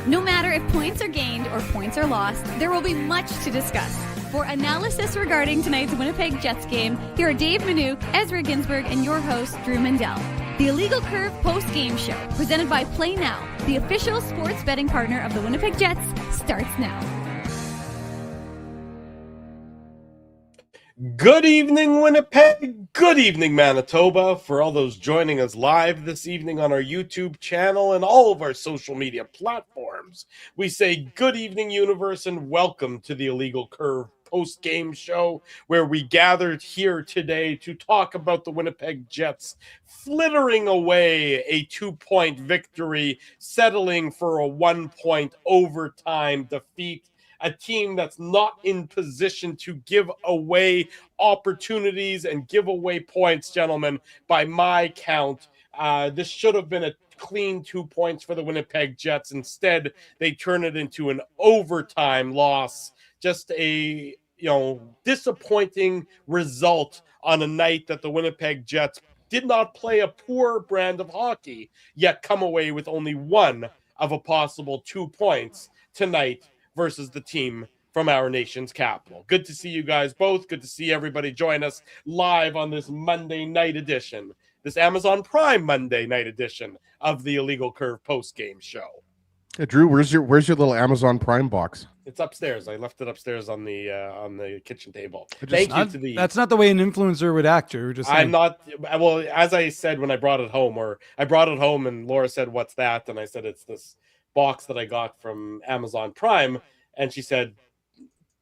No matter if points are gained or points are lost, there will be much to discuss. For analysis regarding tonight's Winnipeg Jets game, here are Dave Manouk, Ezra Ginsburg, and your host, Drew Mandel. The Illegal Curve Postgame Show, presented by Play Now, the official sports betting partner of the Winnipeg Jets, starts now. Good evening, Winnipeg. Good evening, Manitoba. For all those joining us live this evening on our YouTube channel and all of our social media platforms, we say good evening, universe, and welcome to the Illegal Curve post-game show, where we gathered here today to talk about the Winnipeg Jets flittering away a 2-point victory, settling for a 1-point overtime defeat. A team that's not in position to give away opportunities and give away points, gentlemen. By my count, this should have been a clean 2 points for the Winnipeg Jets. Instead, they turn it into an overtime loss. Just a disappointing result on a night that the Winnipeg Jets did not play a poor brand of hockey, yet come away with only one of a possible 2 points tonight versus the team from our nation's capital. Good to see you guys both. Good to see everybody join us live on this Monday night edition, this Amazon Prime Monday night edition of the Illegal Curve post-game show. Hey, Drew, where's your little Amazon Prime box? It's upstairs. I left it upstairs on the kitchen table. That's not the way an influencer would act, Drew. I'm not. Well, as I said when I brought it home, and Laura said, "What's that?" And I said, "It's this box that I got from Amazon Prime." And she said,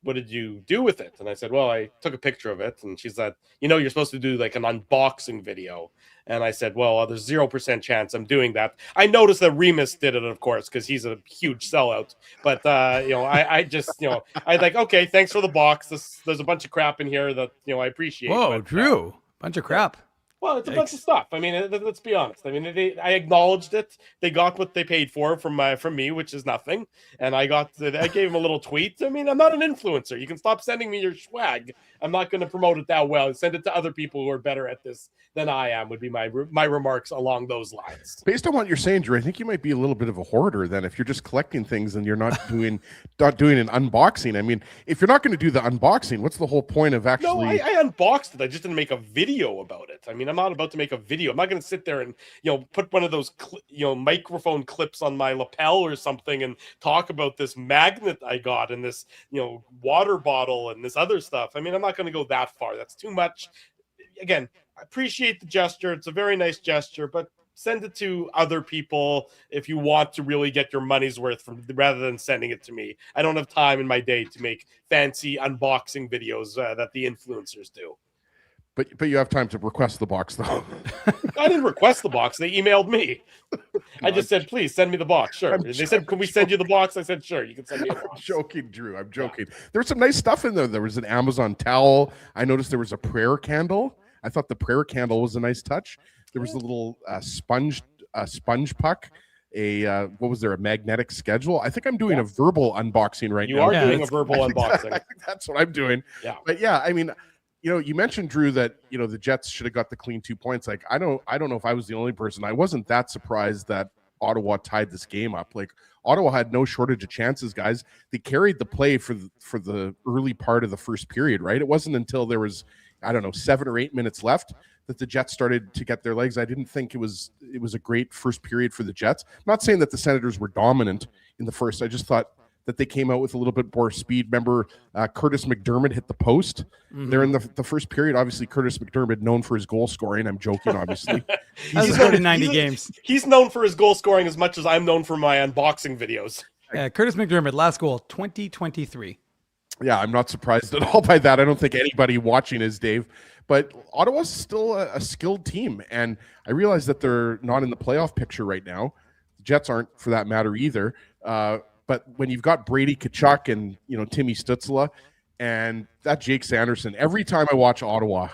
"What did you do with it?" And I said, "Well, I took a picture of it." And she said, "You're supposed to do like an unboxing video." And I said, "Well, there's 0% chance I'm doing that." I noticed that Remus did it, of course, because he's a huge sellout. But I just, I like, okay, thanks for the box. There's a bunch of crap in here that I appreciate. Whoa, Drew, bunch of crap. Well, it's a bunch of stuff. I mean, let's be honest. I mean, I acknowledged it. They got what they paid for from me, which is nothing. And I gave him a little tweet. I mean, I'm not an influencer. You can stop sending me your swag. I'm not going to promote it that well. Send it to other people who are better at this than I am, would be my remarks along those lines. Based on what you're saying, Drew, I think you might be a little bit of a hoarder then if you're just collecting things and you're not doing an unboxing. I mean, if you're not going to do the unboxing, what's the whole point of actually... No, I unboxed it. I just didn't make a video about it. I mean, I'm not about to make a video. I'm not going to sit there and, put one of those, microphone clips on my lapel or something and talk about this magnet I got and this, water bottle and this other stuff. I mean, I'm not going to go that far. That's too much. Again, I appreciate the gesture. It's a very nice gesture, but send it to other people if you want to really get your money's worth rather than sending it to me. I don't have time in my day to make fancy unboxing videos that the influencers do. But you have time to request the box, though. I didn't request the box. They emailed me. I just said, please send me the box. Sure. They said, can we send you the box? I said, sure, you can send me a box. I'm joking, Drew. I'm joking. Yeah. There was some nice stuff in there. There was an Amazon towel. I noticed there was a prayer candle. I thought the prayer candle was a nice touch. There was a little sponge puck. What was there? A magnetic schedule. I think I'm doing a verbal unboxing right now. You are doing a verbal unboxing. I think that's what I'm doing. Yeah. But yeah, I mean, you mentioned, Drew, that the Jets should have got the clean 2 points. Like, I don't know if I was the only person. I wasn't that surprised that Ottawa tied this game up. Like, Ottawa had no shortage of chances, guys. They carried the play for the early part of the first period, right? It wasn't until there was, 7 or 8 minutes left that the Jets started to get their legs. I didn't think it was a great first period for the Jets. I'm not saying that the Senators were dominant in the first. I just thought that they came out with a little bit more speed. Remember, Curtis McDermott hit the post there in the first period. Obviously, Curtis McDermott, known for his goal scoring. I'm joking, obviously. He's known in 90 games. He's known for his goal scoring as much as I'm known for my unboxing videos. Yeah, Curtis McDermott, last goal, 2023. Yeah, I'm not surprised at all by that. I don't think anybody watching is, Dave. But Ottawa's still a skilled team, and I realize that they're not in the playoff picture right now. The Jets aren't, for that matter, either. But when you've got Brady Tkachuk and Timmy Stützle and that Jake Sanderson, every time I watch Ottawa,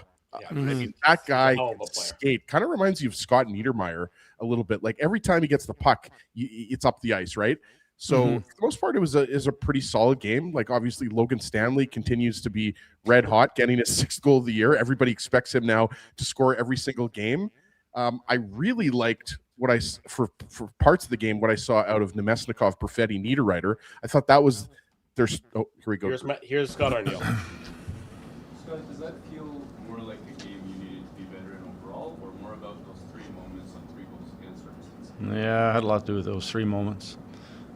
I mean, that guy skate kind of reminds you of Scott Niedermayer a little bit. Like every time he gets the puck, it's up the ice, right? So for the most part, it was a pretty solid game. Like obviously Logan Stanley continues to be red hot, getting his 6th goal of the year. Everybody expects him now to score every single game. I really liked for parts of the game, what I saw out of Nemesnikov, Perfetti, Niederreiter, I thought that was there's. Oh, here we go. Here's Scott Arneal. Scott, does that feel more like a game you needed to be better in overall, or more about those 3 moments on 3 goals against, for instance? Yeah, it had a lot to do with those 3 moments.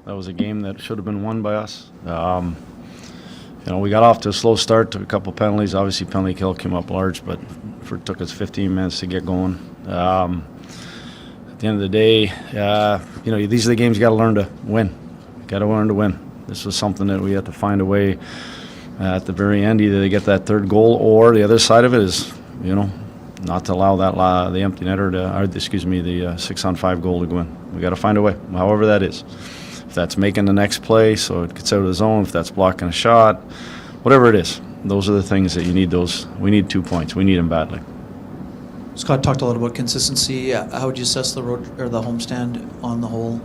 That was a game that should have been won by us. We got off to a slow start, took a couple penalties. Obviously, penalty kill came up large, but it took us 15 minutes to get going. At the end of the day, these are the games you got to learn to win. Got to learn to win. This was something that we had to find a way at the very end, either to get that 3rd goal, or the other side of it is, not to allow that the empty netter the 6-on-5 goal to go in. We got to find a way, however that is. If that's making the next play so it gets out of the zone, if that's blocking a shot, whatever it is, those are the things that you need. We need 2 points. We need them badly. Scott talked a lot about consistency. How would you assess the road or the homestand on the whole?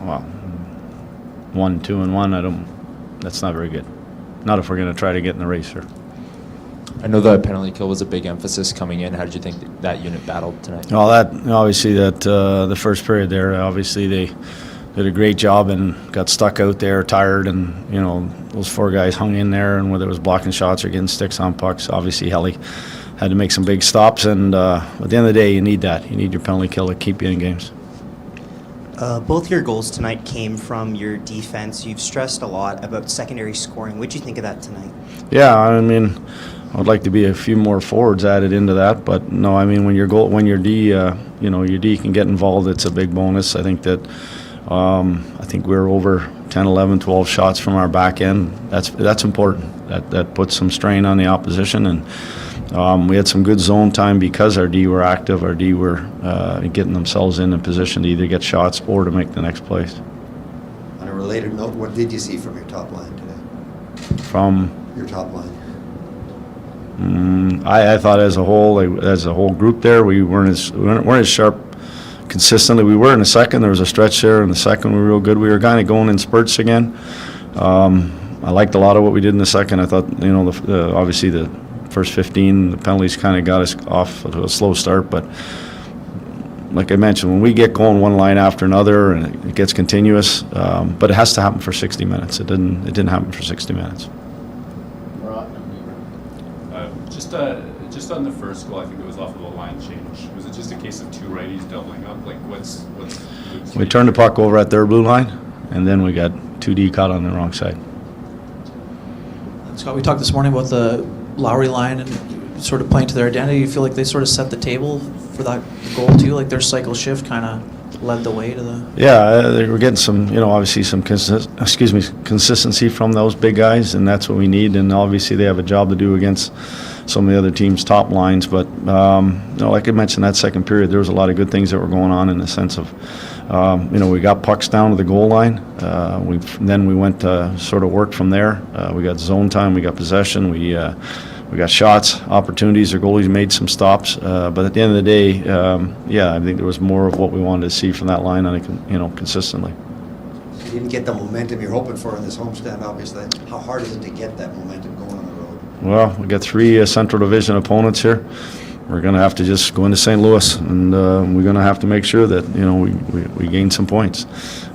Well, 1, 2, and 1. That's not very good. Not if we're going to try to get in the race here. I know the penalty kill was a big emphasis coming in. How did you think that unit battled tonight? Well, the first period there, obviously they did a great job and got stuck out there, tired, and those 4 guys hung in there, and whether it was blocking shots or getting sticks on pucks, obviously Helly had to make some big stops, and at the end of the day, you need that. You need your penalty kill to keep you in games. Both your goals tonight came from your defense. You've stressed a lot about secondary scoring. What did you think of that tonight? Yeah, I would like to be a few more forwards added into that, but no, when your D, your D can get involved, it's a big bonus. I think that. I think we're over 10, 11, 12 shots from our back end. That's important. That puts some strain on the opposition, and we had some good zone time because our D were active. Our D were getting themselves in a position to either get shots or to make the next plays. On a related note, what did you see from your top line today? From your top line? I thought as a whole group there, we weren't as sharp consistently. We were in the second. There was a stretch there in the second. We were real good. We were kind of going in spurts again. I liked a lot of what we did in the second. I thought, obviously the first 15, the penalties kind of got us off to a slow start. But like I mentioned, when we get going one line after another and it gets continuous, but it has to happen for 60 minutes. It didn't happen for 60 minutes. Just on the first goal, I think it was off of a line change. Was it just a case of 2 righties doubling up? Like what's we turned the puck over at their blue line, and then we got 2D caught on the wrong side. Scott, we talked this morning about the Lowry line and sort of playing to their identity. You feel like they sort of set the table for that goal too? Like their cycle shift kind of led the way to the... Yeah, they were getting some, obviously some consistency from those big guys, and that's what we need. And obviously they have a job to do against some of the other teams' top lines. But, like I mentioned, that second period, there was a lot of good things that were going on in the sense of, we got pucks down to the goal line. Then we went to sort of work from there. We got zone time, we got possession, we got shots, opportunities. Our goalies made some stops. But at the end of the day, I think there was more of what we wanted to see from that line, consistently. You didn't get the momentum you're hoping for in this homestand, obviously. How hard is it to get that momentum going on the road? Well, we got 3 Central Division opponents here. We're going to have to just go into St. Louis, and we're going to have to make sure that we gain some points.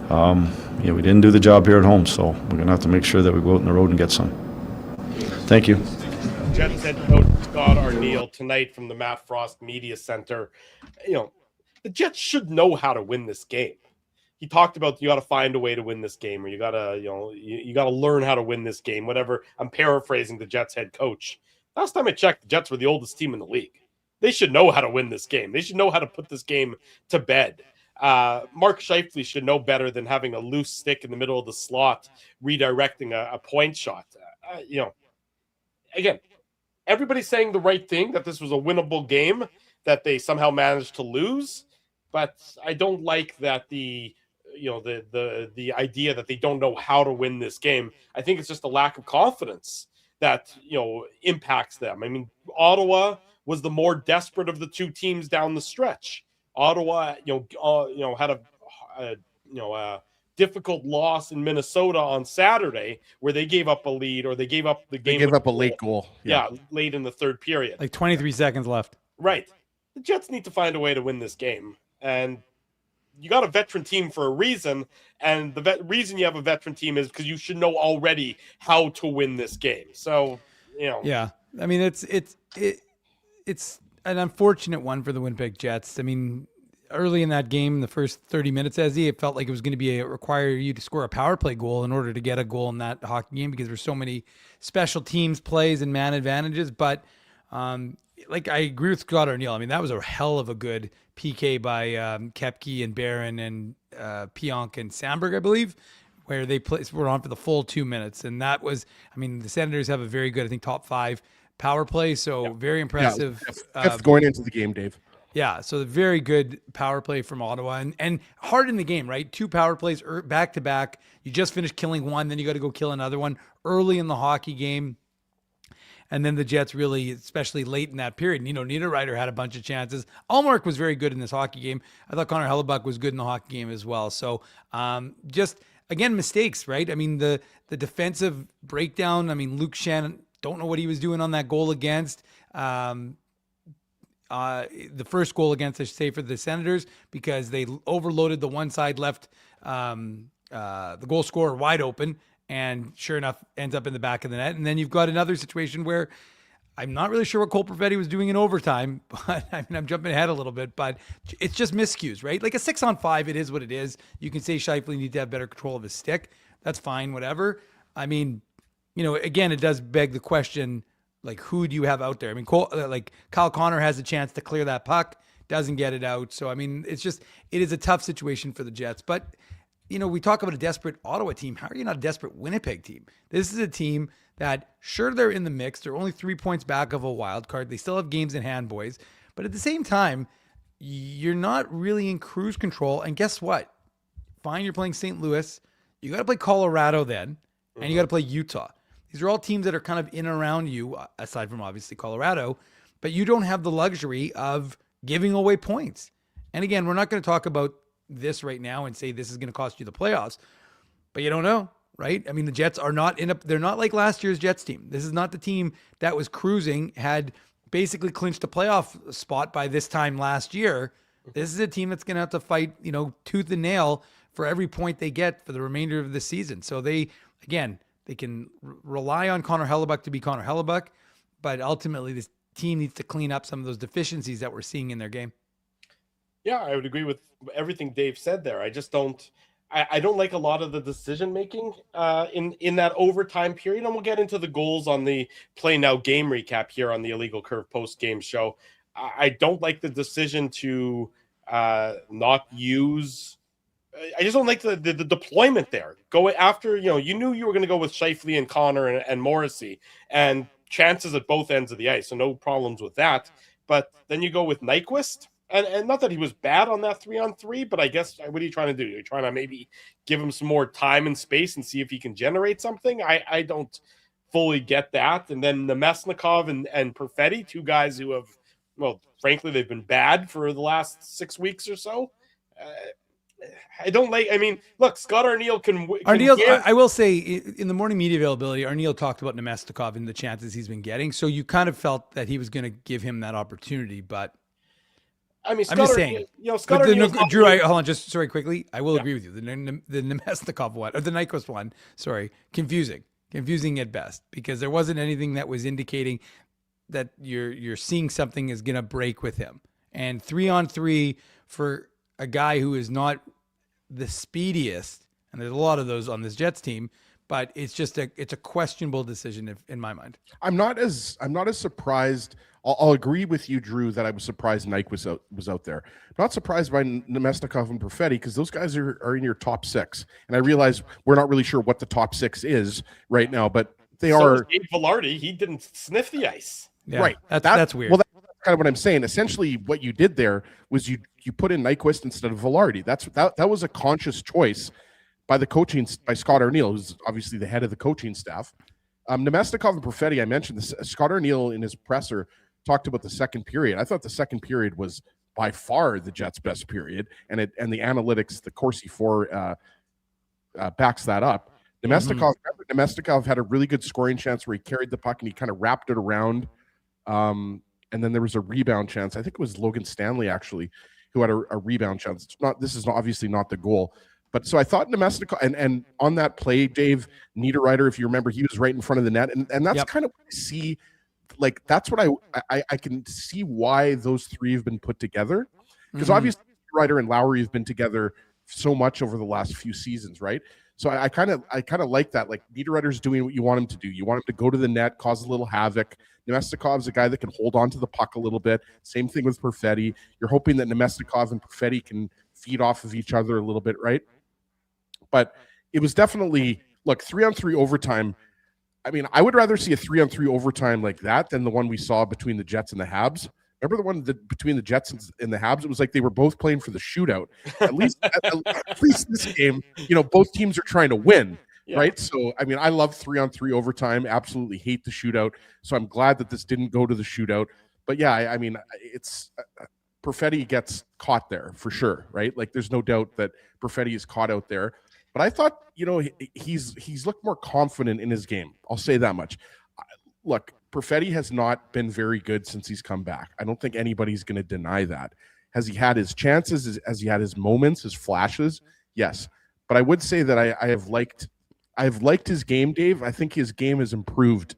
We didn't do the job here at home, so we're going to have to make sure that we go out on the road and get some. Thank you. Jets head coach Scott Arneal tonight from the Matt Frost Media Center. The Jets should know how to win this game. He talked about you got to find a way to win this game, or you got to, you got to learn how to win this game. Whatever. I'm paraphrasing the Jets head coach. Last time I checked, the Jets were the oldest team in the league. They should know how to win this game. They should know how to put this game to bed. Mark Scheifele should know better than having a loose stick in the middle of the slot, redirecting a point shot. Again, everybody's saying the right thing, that this was a winnable game, that they somehow managed to lose. But I don't like that the idea that they don't know how to win this game. I think it's just a lack of confidence that, impacts them. I mean, Ottawa was the more desperate of the 2 teams down the stretch. Ottawa, had a difficult loss in Minnesota on Saturday where they gave up a lead, or they gave up the game. They gave up a late goal. Yeah, late in the third period. Like 23 seconds left. Right. The Jets need to find a way to win this game. And you got a veteran team for a reason, and the reason you have a veteran team is because you should know already how to win this game. So, Yeah, I mean it's an unfortunate one for the Winnipeg Jets. I mean, early in that game, the first 30 minutes, it felt like it was going to require you to score a power play goal in order to get a goal in that hockey game because there's so many special teams plays and man advantages. But like I agree with Scott Arneal. I mean, that was a hell of a good PK by Koepke and Barron and Pionk and Sandberg, I believe, where they were on for the full 2 minutes. And that was, I mean, the Senators have a very good, I think, top 5 power play. So very impressive. Fifth going into the game, Dave. Yeah, so the very good power play from Ottawa and hard in the game, right? 2 power plays back to back. You just finished killing one, then you got to go kill another one early in the hockey game. And then the Jets really, especially late in that period, Niederreiter had a bunch of chances. Allmark was very good in this hockey game. I thought Connor Hellebuck was good in the hockey game as well. So just, again, mistakes, right? I mean, the defensive breakdown, I mean, Luke Shannon, don't know what he was doing on that goal against. The first goal against, I should say, for the Senators, because they overloaded the one side, left the goal scorer wide open, and sure enough, ends up in the back of the net. And then you've got another situation where I'm not really sure what Cole Perfetti was doing in overtime, but I mean, I'm jumping ahead a little bit, but it's just miscues, right? Like a 6-on-5, it is what it is. You can say Scheifele needs to have better control of his stick. That's fine, whatever. I mean, again, it does beg the question, like, who do you have out there? I mean, Kyle Connor has a chance to clear that puck, doesn't get it out. So, I mean, it is a tough situation for the Jets. But, we talk about a desperate Ottawa team. How are you not a desperate Winnipeg team? This is a team that, sure, they're in the mix. They're only 3 points back of a wild card. They still have games in hand, boys. But at the same time, you're not really in cruise control. And guess what? Fine, you're playing St. Louis. You got to play Colorado then, and you got to play Utah. These are all teams that are kind of in and around you, aside from obviously Colorado, but you don't have the luxury of giving away points. And again, we're not going to talk about this right now and say this is going to cost you the playoffs, but you don't know, right? I mean, the Jets are they're not like last year's Jets team. This is not the team that was cruising, had basically clinched a playoff spot by this time last year. This is a team that's going to have to fight, tooth and nail for every point they get for the remainder of the season. So they can rely on Connor Hellebuck to be Connor Hellebuck, but ultimately this team needs to clean up some of those deficiencies that we're seeing in their game. Yeah, I would agree with everything Dave said there. I just don't like a lot of the decision making in that overtime period. And we'll get into the goals on the Play Now game recap here on the Illegal Curve post game show. I don't like the decision to not use. I just don't like the deployment there. Go after, you knew you were going to go with Scheifele and Connor and Morrissey, and chances at both ends of the ice, so no problems with that. But then you go with Nyquist, and not that he was bad on that 3-on-3, but I guess what are you trying to do? You're trying to maybe give him some more time and space and see if he can generate something. I don't fully get that. And then Nemesnikov and Perfetti, 2 guys who have, well, frankly, they've been bad for the last 6 weeks or so. Look, Scott Arneal can I will say, in the morning media availability, Arneal talked about Nemesnikov and the chances he's been getting. So you kind of felt that he was going to give him that opportunity, but I mean, I'm just saying. Scott Drew, hold on, just sorry, quickly. I will agree with you. The Nemesnikov one, or the Nyquist one, confusing at best, because there wasn't anything that was indicating that you're seeing something is going to break with him. And 3-on-3 for a guy who is not the speediest, and there's a lot of those on this Jets team, but it's a questionable decision in my mind. I'm not as surprised. I'll agree with you, Drew, that I was surprised Nyquist was out there. I'm not surprised by Nemesnikov and Perfetti, because those guys are in your top 6. And I realize we're not really sure what the top 6 is right now, but they are. Gabe Vilardi, he didn't sniff the ice. Yeah, right. That's weird. Well, that's kind of what I'm saying. Essentially, what you did there was you put in Nyquist instead of Vilardi. That was a conscious choice by Scott Arneal, who's obviously the head of the coaching staff. Nemesnikov and Perfetti, I mentioned this. Scott Arneal in his presser talked about the second period. I thought the second period was by far the Jets' best period, and the analytics, the Corsi 4 backs that up. Nemesnikov had a really good scoring chance where he carried the puck and he kind of wrapped it around. And then there was a rebound chance. I think it was Logan Stanley, actually. who had a rebound chance. This is obviously not the goal. But so I thought Nemesnikov, and on that play, Dave Niederreiter, if you remember, he was right in front of the net. And that's kind of what I see. Like, that's what I can see why those three have been put together. Because obviously Niederreiter and Lowry have been together so much over the last few seasons, right? So I kind of like that. Like, Niederreiter's doing what you want him to do. You want him to go to the net, cause a little havoc. Nemesnikov's a guy that can hold on to the puck a little bit. Same thing with Perfetti. You're hoping that Nemesnikov and Perfetti can feed off of each other a little bit, right? But it was definitely, look, 3-on-3 overtime. I mean, I would rather see a 3-on-3 overtime like that than the one we saw between the Jets and the Habs. Remember the one between the Jets and the Habs? It was like they were both playing for the shootout. At least this game, both teams are trying to win, right? So, I mean, I love 3-on-3 overtime. Absolutely hate the shootout. So I'm glad that this didn't go to the shootout. But yeah, I mean, it's Perfetti gets caught there for sure, right? Like, there's no doubt that Perfetti is caught out there. But I thought, he's looked more confident in his game. I'll say that much. Look, Perfetti has not been very good since he's come back. I don't think anybody's going to deny that. Has he had his chances? Has he had his moments, his flashes? Yes. But I would say that I have liked his game, Dave. I think his game has improved,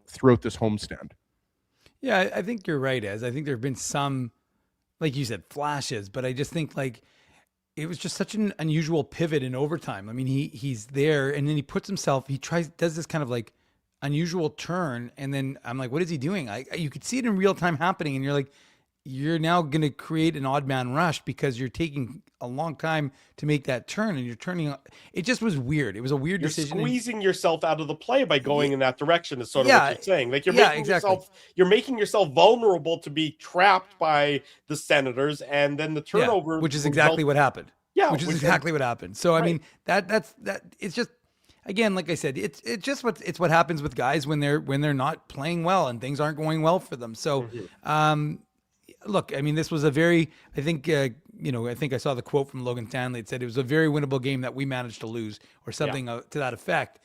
throughout this homestand. Yeah, I think you're right, Ez. I think there have been some, like you said, flashes, but I just think, like, it was just such an unusual pivot in overtime. I mean, he's there, and then he does this kind of like unusual turn, and then I'm like, what is he doing? You could see it in real time happening, and you're like, you're now going to create an odd man rush because you're taking a long time to make that turn, and you're turning. It just was weird. It was a weird decision. You're squeezing yourself out of the play by going in that direction is sort of what you're saying. Like, you're making yourself vulnerable to be trapped by the Senators, and then the turnover, which is exactly what happened. Yeah, which is exactly what happened. So I mean, that's it's just, again, like I said, it's just what happens with guys when they're not playing well and things aren't going well for them. So look, I mean, this was a very, I think I saw the quote from Logan Stanley. It said it was a very winnable game that we managed to lose, or something to that effect.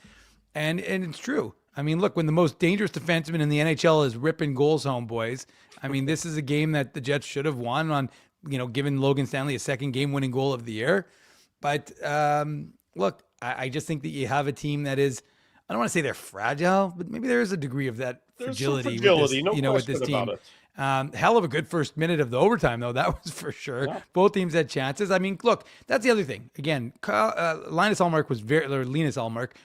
And it's true. I mean, look, when the most dangerous defenseman in the NHL is ripping goals home, boys, I mean, this is a game that the Jets should have won on, given Logan Stanley a second game-winning goal of the year. But look, I just think that you have a team that is, I don't want to say they're fragile, but maybe there is a degree of that fragility with this team. Hell of a good first minute of the overtime, though. That was for sure. Yeah. Both teams had chances. I mean, look, that's the other thing. Again, Linus Ullmark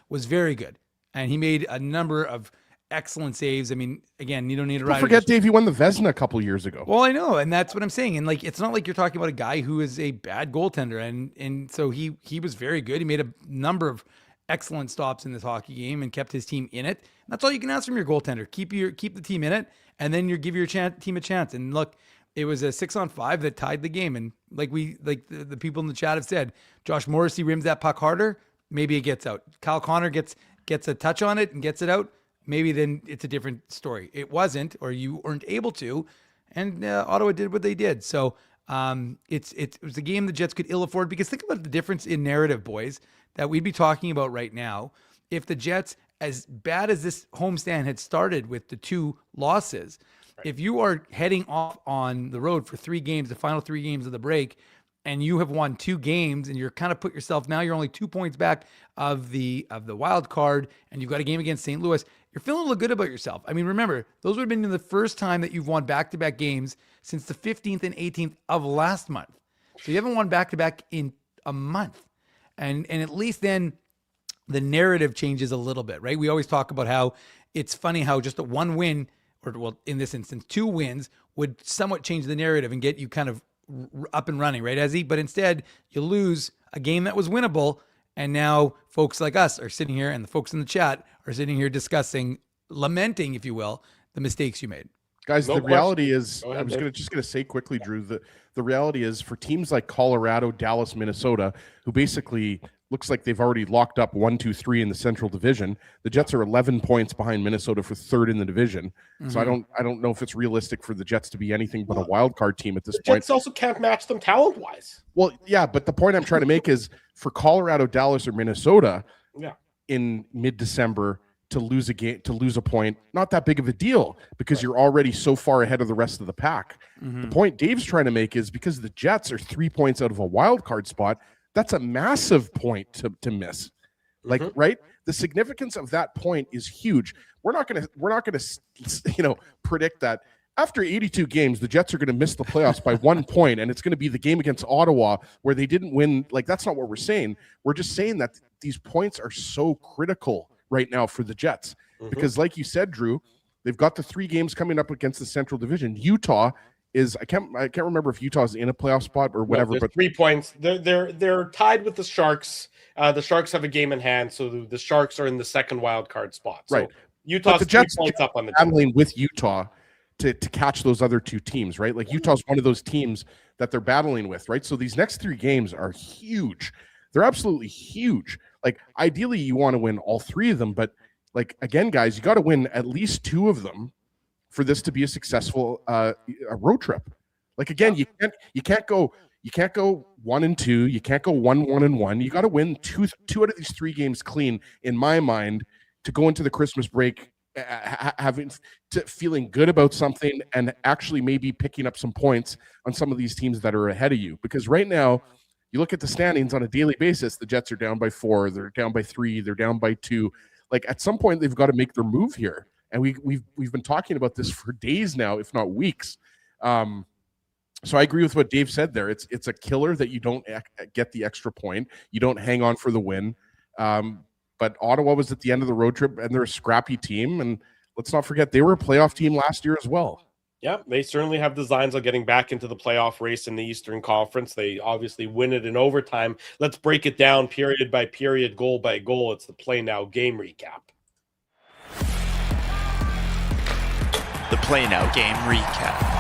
was very good, and he made a number of excellent saves. I mean, again, you don't need to Don't forget, Dave, he won the Vezina a couple years ago. Well, I know, and that's what I'm saying. And like, it's not like you're talking about a guy who is a bad goaltender, and so he was very good. He made a number of excellent stops in this hockey game and kept his team in it. That's all you can ask from your goaltender. Keep the team in it, and then you give your team a chance. And look, it was a 6-on-5 that tied the game. And like the people in the chat have said, Josh Morrissey rims that puck harder, maybe it gets out. Kyle Connor gets a touch on it and gets it out. Maybe then it's a different story. It wasn't, or you weren't able to, and Ottawa did what they did. So it was a game the Jets could ill afford, because think about the difference in narrative, boys, that we'd be talking about right now if the Jets, as bad as this homestand had started with the 2 losses, if you are heading off on the road for 3 games, the final 3 games of the break, and you have won 2 games, and you're kind of put yourself, now you're only 2 points back of the wild card, and you've got a game against St. Louis, you're feeling a little good about yourself. I mean, remember, those would have been the first time that you've won back-to-back games since the 15th and 18th of last month. So you haven't won back-to-back in a month. And at least then the narrative changes a little bit, right? We always talk about how it's funny how just a 1 win, or well, in this instance, 2 wins would somewhat change the narrative and get you kind of up and running, right, Ezzy? But instead, you lose a game that was winnable, and now folks like us are sitting here, and the folks in the chat are sitting here discussing, lamenting, if you will, the mistakes you made. Guys, the reality is, I was just going to say quickly, Drew, the reality is for teams like Colorado, Dallas, Minnesota, who basically looks like they've already locked up 1, 2, 3 in the Central Division, the Jets are 11 points behind Minnesota for 3rd in the division. Mm-hmm. So I don't know if it's realistic for the Jets to be anything but a wild card team at this point. Jets also can't match them talent-wise. Well, yeah, but the point I'm trying to make is for Colorado, Dallas, or Minnesota in mid-December to lose a game, to lose a point, not that big of a deal because you're already so far ahead of the rest of the pack. The point Dave's trying to make is because the Jets are 3 points out of a wild card spot, that's a massive point to miss. Like, right? The significance of that point is huge. We're not gonna predict that after 82 games, the Jets are going to miss the playoffs by 1 point, and it's going to be the game against Ottawa where they didn't win. Like, that's not what we're saying. We're just saying that these points are so critical right now for the Jets because, like you said, Drew, they've got the 3 games coming up against the Central Division. Utah is I can't remember if Utah's in a playoff spot or whatever. No, but 3 points. They're tied with the Sharks. The Sharks have a game in hand, so the Sharks are in the second wild card spot. So right, Utah's the Jets 3 points up on the battling with Utah to catch those other 2 teams, right? Like Utah's one of those teams that they're battling with, right? So these next 3 games are huge. They're absolutely huge. Like ideally you want to win all 3 of them, but like again, guys, you got to win at least 2 of them for this to be a successful a road trip. Like again, you can't go 1-2, you can't go 1-1-1. You got to win two out of these 3 games clean, in my mind, to go into the Christmas break feeling good about something and actually maybe picking up some points on some of these teams that are ahead of you. Because right now, you look at the standings on a daily basis, the Jets are down by 4, they're down by 3, they're down by 2. Like at some point, they've got to make their move here. And we've been talking about this for days now, if not weeks. So I agree with what Dave said there. It's a killer that you don't get the extra point. You don't hang on for the win. But Ottawa was at the end of the road trip, and they're a scrappy team. And let's not forget, they were a playoff team last year as well. Yeah, they certainly have designs on getting back into the playoff race in the Eastern Conference. They obviously win it in overtime. Let's break it down period by period, goal by goal. It's the Play Now game recap. The Play Now game recap.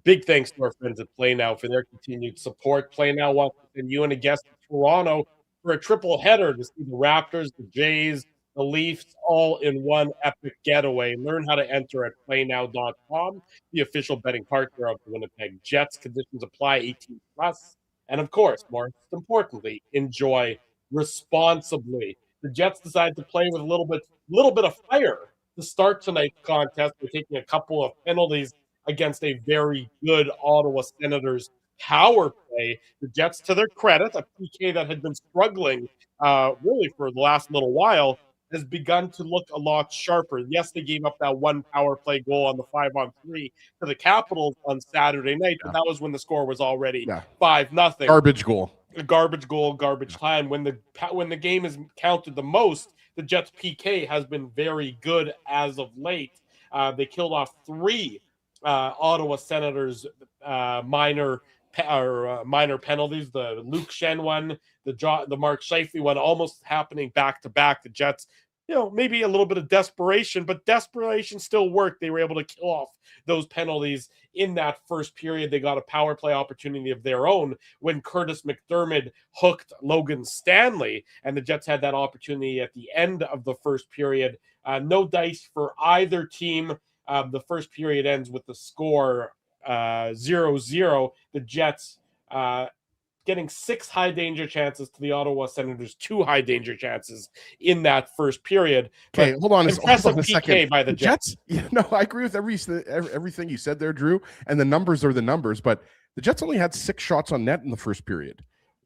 Big thanks to our friends at Play Now for their continued support. Play Now wants to send you and a guest to Toronto for a triple header to see the Raptors, the Jays, the Leafs, all in one epic getaway. Learn how to enter at playnow.com, the official betting partner of the Winnipeg Jets. Conditions apply, 18 plus. And of course, most importantly, enjoy responsibly. The Jets decided to play with a little bit of fire to start tonight's contest. They're taking a couple of penalties against a very good Ottawa Senators power play. The Jets, to their credit, a PK that had been struggling really for the last little while, has begun to look a lot sharper. Yes, they gave up that one power play goal on the 5-on-3 to the Capitals on Saturday night, but that was when the score was already 5-0. Garbage goal. A garbage goal, garbage time. When the game is counted the most, the Jets PK has been very good as of late. They killed off 3 Ottawa Senators minor penalties. The Luke Shen one, the Mark Scheifele one, almost happening back to back. The Jets, maybe a little bit of desperation, but desperation still worked. They were able to kill off those penalties in that first period. They got a power play opportunity of their own when Curtis McDermott hooked Logan Stanley, and the Jets had that opportunity at the end of the first period. No dice for either team. The first period ends with the score 0-0. The Jets getting 6 high danger chances to the Ottawa Senators, 2 high danger chances in that first period. Okay, hold on a PK second. by the Jets. No, I agree with everything you said there, Drew. And the numbers are the numbers, but the Jets only had 6 shots on net in the first period.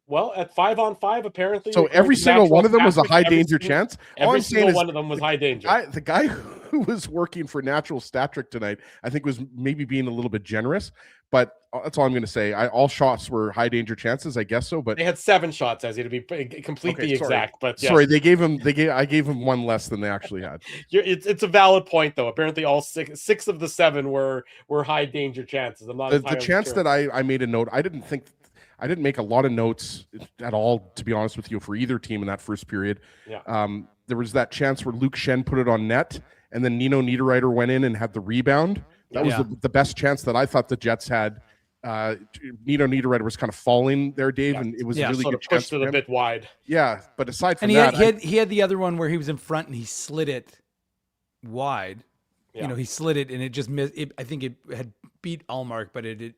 Well, at 5-on-5, apparently. So every single one of them was a high danger chance. Every single one of them was high danger. The guy who was working for Natural Stat Trick tonight, I think, was maybe being a little bit generous. But that's all I'm going to say. All shots were high danger chances, I guess so. But they had 7 shots, as to be completely exact. But yes. Sorry, I gave him 1 less than they actually had. It's a valid point, though. Apparently, all 6 of the 7 were high danger chances. I'm not the chance that I made a note. I didn't make a lot of notes at all, to be honest with you, for either team in that first period. Yeah. There was that chance where Luke Shen put it on net, and then Nino Niederreiter went in and had the rebound. That was the best chance that I thought the Jets had. Nino Niederreiter was kind of falling there, Dave, and it was a really good chance. Pushed it a bit wide. Yeah, but aside from he had the other one where he was in front and he slid it wide. Yeah. He slid it and it just missed. I think it had beat Allmark, but it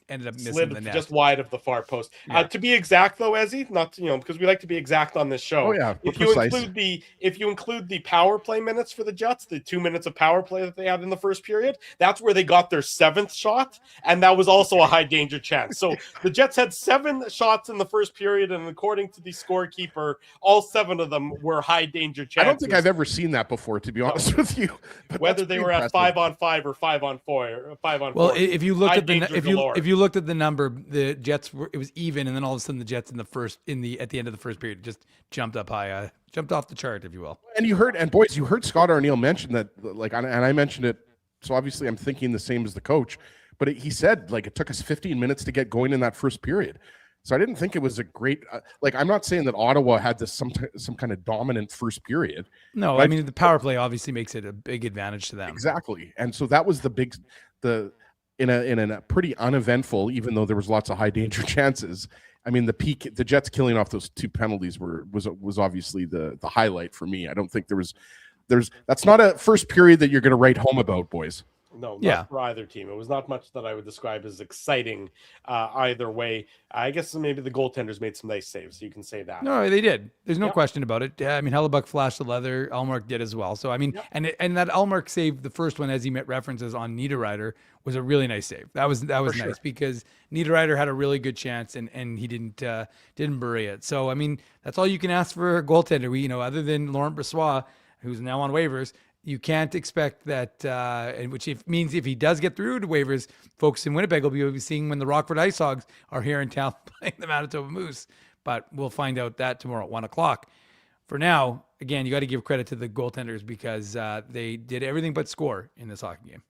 ended up missing slid the net. just wide of the far post. Yeah. To be exact, though, Ezzy, not because we like to be exact on this show. Oh, yeah, we're if you precise. include the power play minutes for the Jets, the 2 minutes of power play that they had in the first period, that's where they got their 7th shot, and that was also a high danger chance. So the Jets had 7 shots in the first period, and according to the scorekeeper, all 7 of them were high danger chances. I don't think I've ever seen that before, to be honest with you. But whether they were at 5-on-5 or 5-on-4 or 5-on-4. Well, if you looked high at the danger if galore. you looked at the number, the Jets it was even, and then all of a sudden the Jets at the end of the first period just jumped up high, jumped off the chart, if you will. And you heard Scott Arneal mention that, like, and I mentioned it. So obviously I'm thinking the same as the coach, but he said, like, it took us 15 minutes to get going in that first period. So I didn't think it was a great, I'm not saying that Ottawa had this some kind of dominant first period. No, I mean, the power play obviously makes it a big advantage to them. Exactly. And so that was in a pretty uneventful, even though there was lots of high danger chances. I mean, the Jets killing off those 2 penalties was obviously the highlight for me. I don't think that's not a first period that you're going to write home about, boys. No, not for either team. It was not much that I would describe as exciting either way. I guess maybe the goaltenders made some nice saves. You can say that. No, they did. There's no question about it. I mean, Hellebuck flashed the leather. Allmark did as well. So, I mean, and that Allmark save, the first one, as he met references on Niederreiter, was a really nice save. That was nice because Niederreiter had a really good chance and he didn't bury it. So, I mean, that's all you can ask for a goaltender. Other than Laurent Brossoit, who's now on waivers, you can't expect that, which means if he does get through to waivers, folks in Winnipeg will be seeing when the Rockford Ice Hogs are here in town playing the Manitoba Moose. But we'll find out that tomorrow at 1 o'clock. For now, again, you got to give credit to the goaltenders because they did everything but score in this hockey game.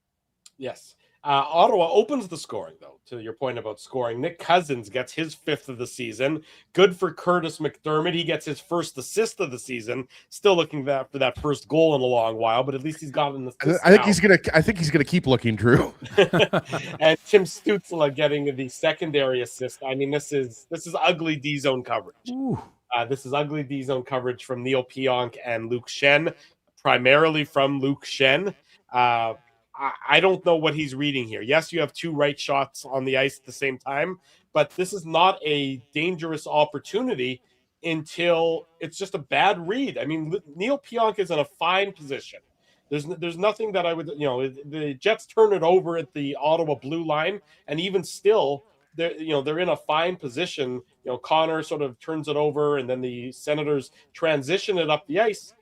Yes. Ottawa opens the scoring, though, to your point about scoring. Nick Cousins gets his 5th of the season. Good for Curtis McDermott. He gets his first assist of the season. Still looking for that first goal in a long while, but at least he's got an assist. I think he's gonna keep looking, Drew. And Tim Stützle getting the secondary assist. I mean, this is ugly D zone coverage. This is ugly D zone coverage from Neil Pionk and Luke Shen, primarily from Luke Shen. I don't know what he's reading here. Yes, you have 2 right shots on the ice at the same time, but this is not a dangerous opportunity until it's just a bad read. I mean, Neil Pionk is in a fine position. There's nothing that I would, the Jets turn it over at the Ottawa blue line, and even still, they're in a fine position. Connor sort of turns it over, and then the Senators transition it up the ice.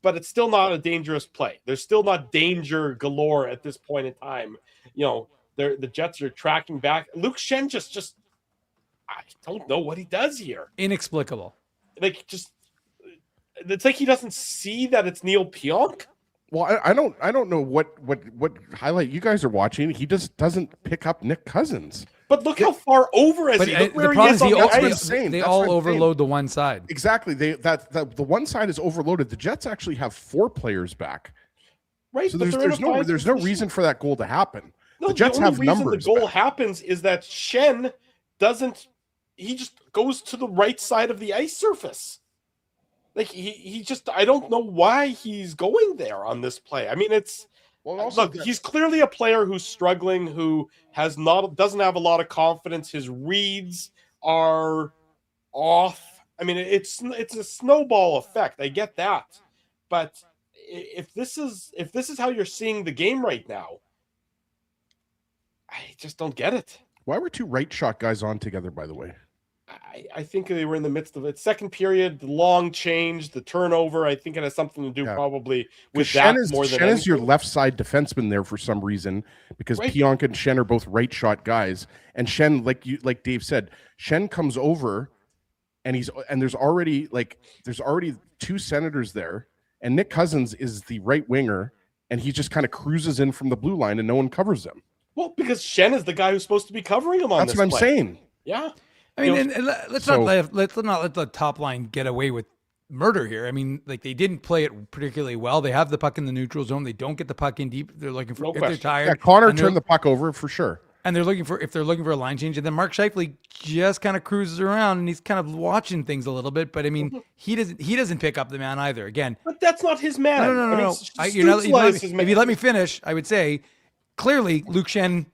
But it's still not a dangerous play. There's still not danger galore at this point in time. The Jets are tracking back. Luke Shen just I don't know what he does here. Inexplicable. It's like he doesn't see that it's Neil Pionk. Well, I don't know what highlight you guys are watching. He just doesn't pick up Nick Cousins. But look how far over is he? Look where he is on the ice. They all overload the one side. Exactly. The one side is overloaded. The Jets actually have 4 players back. Right. So there's no reason for that goal to happen. No, the Jets have numbers. The goal happens is that Shen doesn't. He just goes to the right side of the ice surface. Like he just. I don't know why he's going there on this play. I mean, it's. Well, look, he's clearly a player who's struggling, who doesn't have a lot of confidence. His reads are off. I mean, it's a snowball effect. I get that, but if this is how you're seeing the game right now, I just don't get it. Why were 2 right shot guys on together, by the way? I think they were in the midst of it. Second period, the long change, the turnover. I think it has something to do probably with that more than anything. Shen is your left side defenseman there for some reason because Pionk and Shen are both right shot guys. And Shen, like Dave said, Shen comes over and there's already 2 Senators there, and Nick Cousins is the right winger, and he just kind of cruises in from the blue line and no one covers him. Well, because Shen is the guy who's supposed to be covering him on this play. That's what I'm saying. Yeah. I mean, and let's not let the top line get away with murder here. I mean, like, they didn't play it particularly well. They have the puck in the neutral zone. They don't get the puck in deep. They're looking for if they're tired. Yeah, Connor turned the puck over for sure. And they're looking for a line change. And then Mark Scheifele just kind of cruises around and he's kind of watching things a little bit. But I mean, he doesn't pick up the man either. Again, but that's not his man. No. If you let me finish, I would say clearly Luke Shen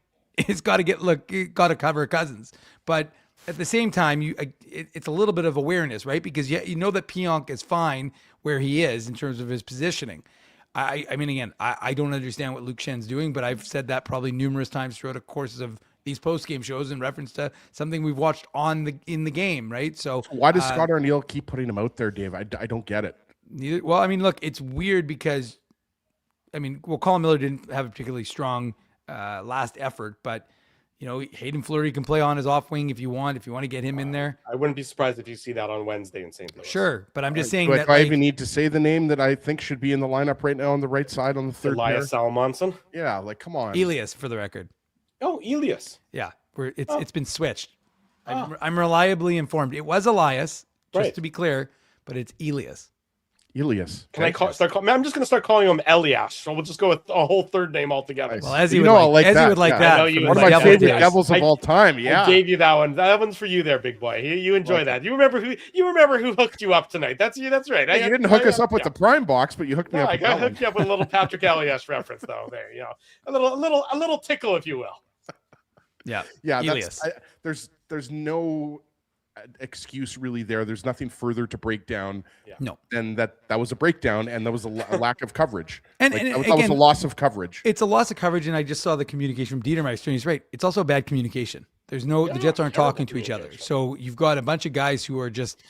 is got to cover Cousins. But at the same time, it's a little bit of awareness, right? Because you know that Pionk is fine where he is in terms of his positioning. I mean, again, I don't understand what Luke Schen's doing, but I've said that probably numerous times throughout the courses of these post-game shows in reference to something we've watched in the game, right? So why does Scott Arneal keep putting him out there, Dave? I don't get it. Well, I mean, look, it's weird because, I mean, Colin Miller didn't have a particularly strong last effort, but Hayden Fleury can play on his off wing if you want to get him in there. I wouldn't be surprised if you see that on Wednesday in St. Louis. Sure, but I'm just saying that. Do I even need to say the name that I think should be in the lineup right now on the right side on the third pair? Elias Salomonsson? Yeah, come on. Elias, for the record. Oh, Elias. Yeah, it's been switched. I'm reliably informed. It was Elias, just to be clear, but it's Elias. Elias. Can I start calling? I'm just going to start calling him Elias. So we'll just go with a whole third name altogether. Well, as you would like that. One of my favorite Devils of all time. Yeah, I gave you that one. That one's for you, there, big boy. You enjoy that. You remember who hooked you up tonight? That's you. That's right. You didn't hook us up with the prime box, but you hooked me up. I hooked you up with a little Patrick Elias reference, though. There, a little tickle, if you will. Yeah. Elias. There's no excuse really there. There's nothing further to break down. No. And that was a breakdown, and that was a lack of coverage. and that again, was a loss of coverage. It's a loss of coverage, and I just saw the communication from Dietermeister, and he's right. It's also bad communication. The Jets aren't talking to each other. So you've got a bunch of guys who are just,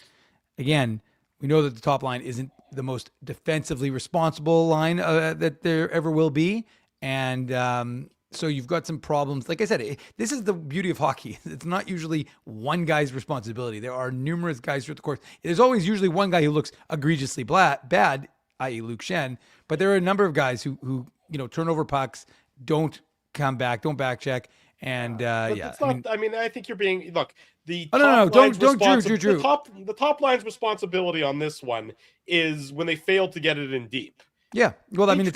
again, we know that the top line isn't the most defensively responsible line that there ever will be. And so you've got some problems. Like I said, this is the beauty of hockey. It's not usually one guy's responsibility. There are numerous guys throughout the course. There's always usually one guy who looks egregiously bad, i.e. Luke Schenn. But there are a number of guys who turn over pucks, don't come back, don't back check. And I think you're being the top line's responsibility on this one is when they fail to get it in deep. Yeah, well, I mean,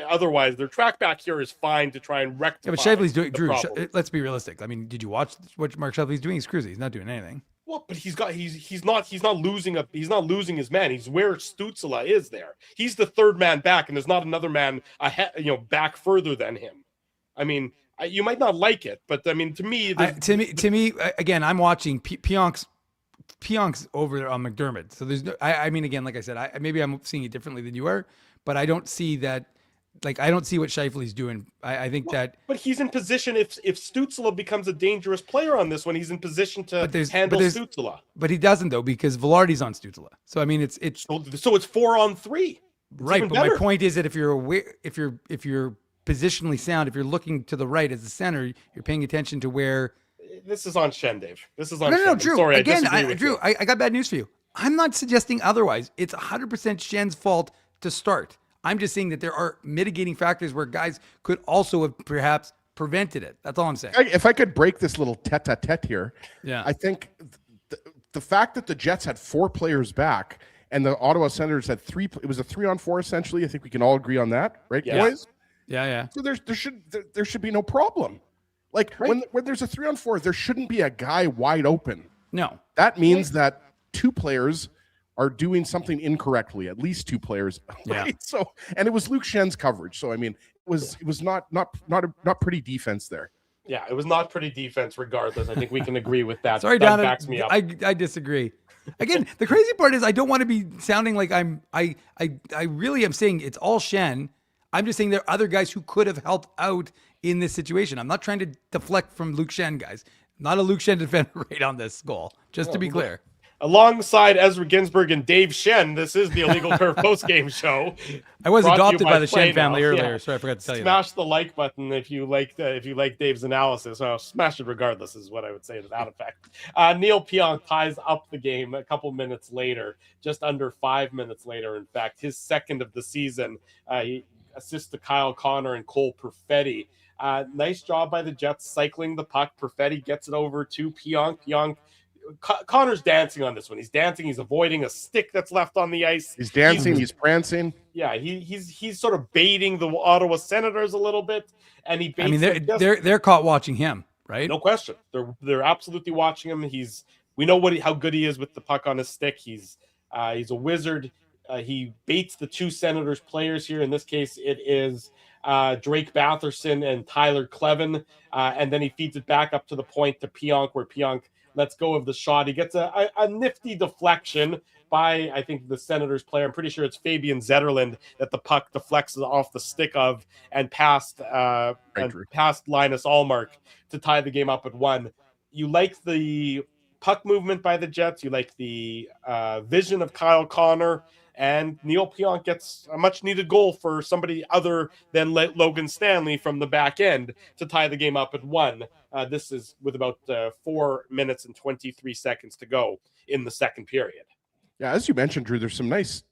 otherwise their track back here is fine to try and rectify. Yeah, but Shively's doing. Drew, let's be realistic. I mean, did you watch what Mark Shively's doing? He's cruising. He's not doing anything. Well, but he's not losing his man. He's where Stützle is there. He's the third man back, and there's not another man ahead, back further than him. I mean, you might not like it, but I mean, to me, again, I'm watching Pionk's over there on McDermott. So there's no. I mean, again, like I said, maybe I'm seeing it differently than you are. But I don't see that. I don't see what Scheifele's doing. I think that. But he's in position. If Stützle becomes a dangerous player on this one, he's in position to handle Stützle. But he doesn't though, because Velarde's on Stützle. So I mean, it's so it's 4-on-3. Right. But my point is that if you're positionally sound, if you're looking to the right as the center, you're paying attention to where. This is on Schenn, Dave. This is on. No, Drew. Sorry, again, Drew. I got bad news for you. I'm not suggesting otherwise. It's 100% Schenn's fault to start. I'm just saying that there are mitigating factors where guys could also have perhaps prevented it. That's all I'm saying. If I could break this little tete-a-tete here, I think the fact that the Jets had 4 players back and the Ottawa Senators had 3, it was a 3-on-4 essentially. I think we can all agree on that, right, boys? Yeah. So there should be no problem. When there's a 3-on-4, there shouldn't be a guy wide open. No, that means that 2 players are doing something incorrectly, at least 2 players. Right? Yeah. So, and it was Luke Schenn's coverage. So, I mean, it was not pretty defense there. Yeah, it was not pretty defense regardless. I think we can agree with that. Sorry, Don, backs me up. I disagree. Again, the crazy part is I don't want to be sounding like I really am saying it's all Schenn. I'm just saying there are other guys who could have helped out in this situation. I'm not trying to deflect from Luke Schenn, guys. Not a Luke Schenn defender rate on this goal, just to be clear. Alongside Ezra Ginsburg and Dave Schenn, this is the Illegal Curve postgame show. I was adopted by the Schenn family earlier, so I forgot to tell you. Smash the like button if you like Dave's analysis. Well, smash it regardless is what I would say to that effect. Neil Pionk ties up the game a couple minutes later, just under 5 minutes later. In fact, his second of the season. He assists to Kyle Connor and Cole Perfetti. Nice job by the Jets cycling the puck. Perfetti gets it over to Pionk. Pionk. Connor's dancing on this one. He's dancing. He's avoiding a stick that's left on the ice. He's dancing. He's prancing. Yeah, he's sort of baiting the Ottawa Senators a little bit, and he baits. I mean, they're caught watching him, right? No question. They're absolutely watching him. We know how good he is with the puck on his stick. He's a wizard. he baits the two Senators players here. In this case, it is Drake Batherson and Tyler Clevin. And then he feeds it back up to the point to Pionk, where Pionk lets go of the shot. He gets a nifty deflection by, I think, the Senators player. I'm pretty sure it's Fabian Zetterlund that the puck deflects off the stick of and past Linus Allmark to tie the game up at 1. You like the puck movement by the Jets. You like the vision of Kyle Connor. And Neil Pionk gets a much-needed goal for somebody other than Logan Stanley from the back end to tie the game up at 1. This is with about 4 minutes and 23 seconds to go in the second period. Yeah, as you mentioned, Drew, there's some nice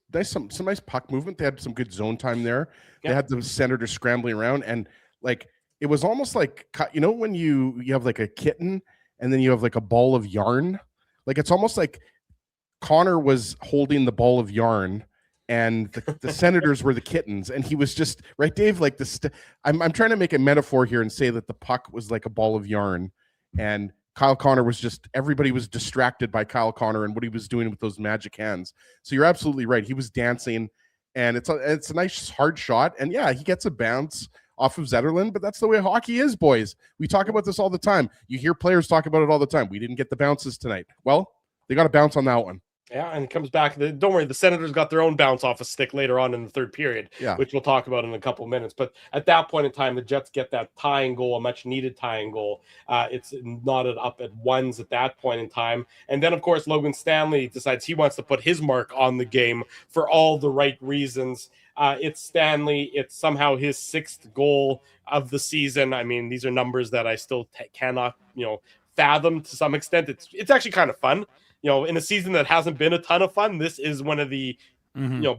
puck movement. They had some good zone time there. Yeah. They had the Senators scrambling around, and like it was almost like, you know, when you have like a kitten and then you have like a ball of yarn. Like it's almost like Connor was holding the ball of yarn and the Senators were the kittens, and he was just right, Dave. Like I'm trying to make a metaphor here and say that the puck was like a ball of yarn, and Kyle Connor was just, everybody was distracted by Kyle Connor and what he was doing with those magic hands. So you're absolutely right. He was dancing, and it's a nice hard shot, and yeah, he gets a bounce off of Zetterlund, but that's the way hockey is, boys. We talk about this all the time. You hear players talk about it all the time. We didn't get the bounces tonight. Well, they got a bounce on that one. Yeah, and it comes back. Don't worry, the Senators got their own bounce off a stick later on in the third period, which we'll talk about in a couple minutes. But at that point in time, the Jets get that tying goal, a much-needed tying goal. It's knotted up at 1s at that point in time. And then, of course, Logan Stanley decides he wants to put his mark on the game for all the right reasons. It's Stanley. It's somehow his 6th goal of the season. I mean, these are numbers that I still cannot, fathom to some extent. It's actually kind of fun. In a season that hasn't been a ton of fun, this is one of the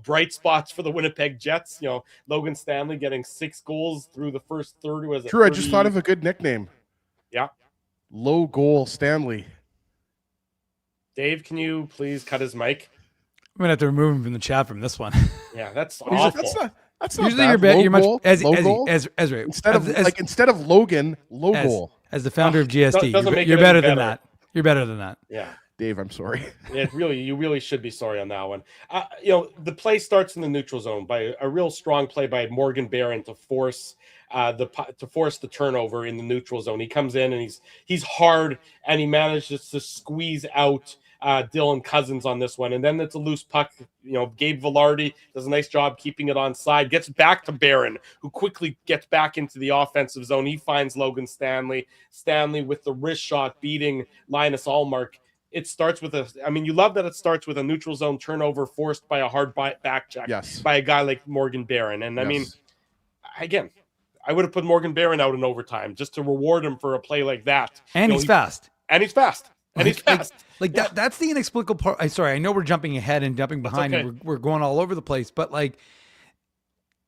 bright spots for the Winnipeg Jets. Logan Stanley getting 6 goals through the first third. True, I just thought of a good nickname. Yeah. Low goal Stanley. Dave, can you please cut his mic? I'm going to have to remove him from the chat from this one. Yeah, that's awful. That's not usually bad. you're much goal, Ezra. Instead of Logan, low goal. As the founder of GST, you're better than that. You're better than that. Yeah. Dave, I'm sorry. You really should be sorry on that one. The play starts in the neutral zone by a real strong play by Morgan Barron to force the turnover in the neutral zone. He comes in and he's hard, and he manages to squeeze out Dylan Cousins on this one. And then it's a loose puck. Gabe Velarde does a nice job keeping it on side, gets back to Barron, who quickly gets back into the offensive zone. He finds Logan Stanley with the wrist shot beating Linus Allmark. It starts with you love that it starts with a neutral zone turnover forced by a hard back check by a guy like Morgan Barron. And again, I would have put Morgan Barron out in overtime just to reward him for a play like that. And he's fast. And he's fast. That's the inexplicable part. I know we're jumping ahead and jumping behind, and we're going all over the place, but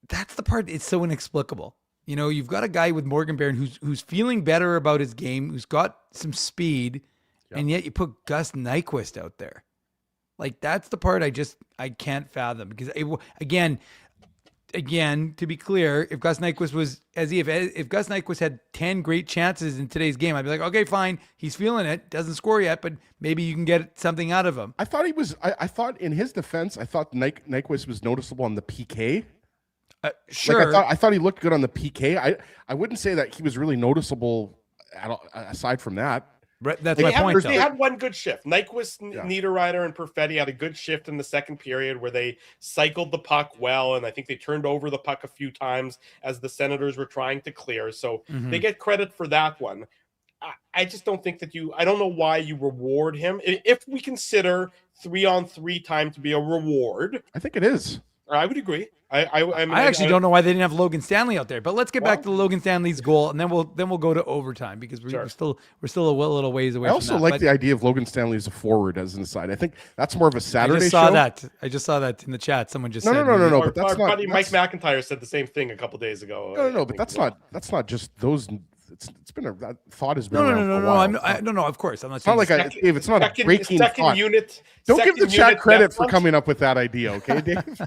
that's the part. It's so inexplicable. You've got a guy with Morgan Barron who's feeling better about his game, who's got some speed. And yet you put Gus Nyquist out there. That's the part I can't fathom, because again, to be clear, if Gus Nyquist if Gus Nyquist had 10 great chances in today's game, I'd be like, okay, fine. He's feeling it. Doesn't score yet, but maybe you can get something out of him. I thought I thought in his defense, I thought Nyquist was noticeable on the PK. Sure. I thought he looked good on the PK. I wouldn't say that he was really noticeable aside from that. That's my point. They had one good shift. Nyquist, Niederreiter, and Perfetti had a good shift in the second period where they cycled the puck well, and I think they turned over the puck a few times as the Senators were trying to clear. So they get credit for that one. I just don't think that I don't know why you reward him. If we consider 3-on-3 time to be a reward, I think it is. I would agree. I actually don't know why they didn't have Logan Stanley out there. But let's get back to Logan Stanley's goal, and then we'll go to overtime, because we're still a little ways away. I also like the idea of Logan Stanley as a forward, as an aside. I think that's more of a Saturday show. I just saw that in the chat. Someone just said no. But that's not. Mike McIntyre said the same thing a couple days ago. No. But that's not just those. It's been that thought has been around for a while. No. Of course, I'm not. It's not like Dave. It's not a breaking thought. Don't give the chat credit for coming up with that idea, okay, Dave?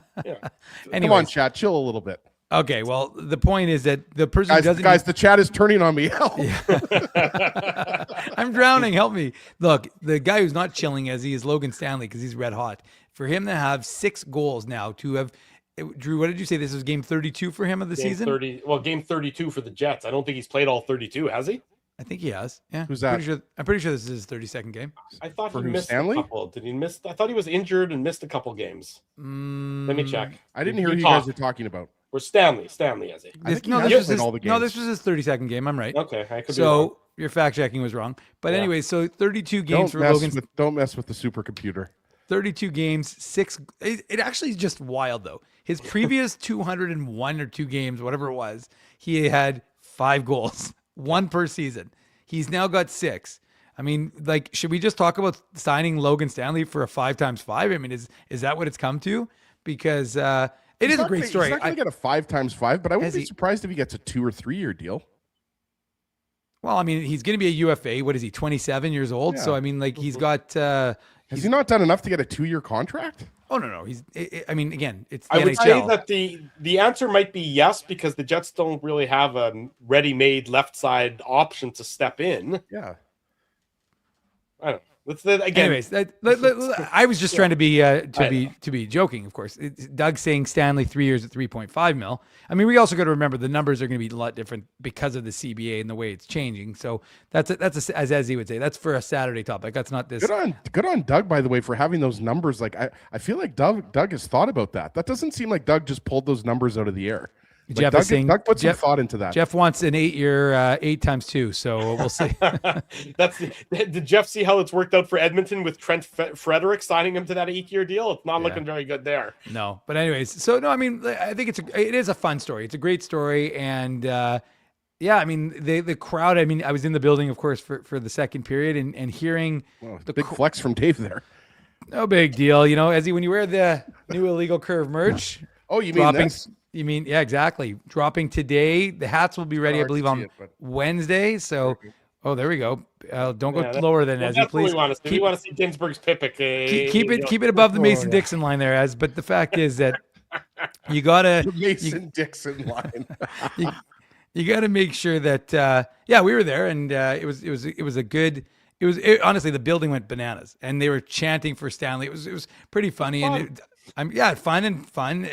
Come on, chat, chill a little bit. Okay, well, the point is that the person guys, the chat is turning on me. I'm drowning. Help me. Look, the guy who's not chilling as he is Logan Stanley, because he's red hot. for him to have 6 goals now, to have, Drew, what did you say? This is game 32 for him of the season? Game 32 for the Jets. I don't think he's played all 32, has he? I think he has. Yeah. Who's that? I'm pretty sure this is his 32nd game. I thought For he who, missed Stanley? a couple. Did he miss? I thought he was injured and missed a couple games. Let me check. I didn't hear who you guys are talking about. Or Stanley, has he? I think No, he this has was played his, all the no, games. this was his 32nd game. I'm right. Okay, I could be wrong. So your fact checking was wrong. But Yeah. anyway, so 32 games for Don't Logan. don't mess with the supercomputer. 32 games, 6. It actually is just wild, though. His previous 201 or 2 games, whatever it was, he had 5 goals, 1 per season. He's now got 6. I mean, like, should we just talk about signing Logan Stanley for a 5x5? I mean, is that what it's come to? Because it is a great story. He's not going to get a 5x5, but I wouldn't Has be he- surprised if he gets a 2 or 3 year deal. Well, I mean, he's going to be a UFA. What is he, 27 years old? Yeah. So, I mean, like, he's got... Has he not done enough to get a 2-year contract? Oh, no. I mean, again, it's the I would NHL. say that the answer might be yes, because the Jets don't really have a ready-made left side option to step in. Yeah. I don't know. Again, Anyways, I was just trying to be joking. Of course, Doug saying Stanley 3 years at 3.5 mil. I mean, we also got to remember the numbers are going to be a lot different because of the CBA and the way it's changing. So that's as he would say, that's for a Saturday topic. That's not this. Good on Doug, by the way, for having those numbers. Like I feel like Doug has thought about that. That doesn't seem like Doug just pulled those numbers out of the air. Like Doug put some thought into that. Jeff wants an 8-year, 8 times 2. So we'll see. Did Jeff see how it's worked out for Edmonton with Trent Frederick signing him to that 8-year deal? It's not looking very good there. No, but anyways, so no, I mean, I think it is a fun story. It's a great story, and yeah, I mean, the crowd. I mean, I was in the building, of course, for the second period, and hearing the big flex from Dave there. No big deal, Ezzy. When you wear the new Illegal Curve merch, oh, you mean this? You mean, yeah, exactly. Dropping today. The hats will be ready, I believe, on Wednesday. So, there we go. Don't go lower than Ezzy, that's please. What we want to see. We want to see Ginsburg's Pippic. Keep it above the Mason Dixon line there, Ez. But the fact is that you gotta the Mason Dixon line. you gotta make sure that we were there, and it was a good. Honestly, the building went bananas, and they were chanting for Stanley. It was pretty funny, fun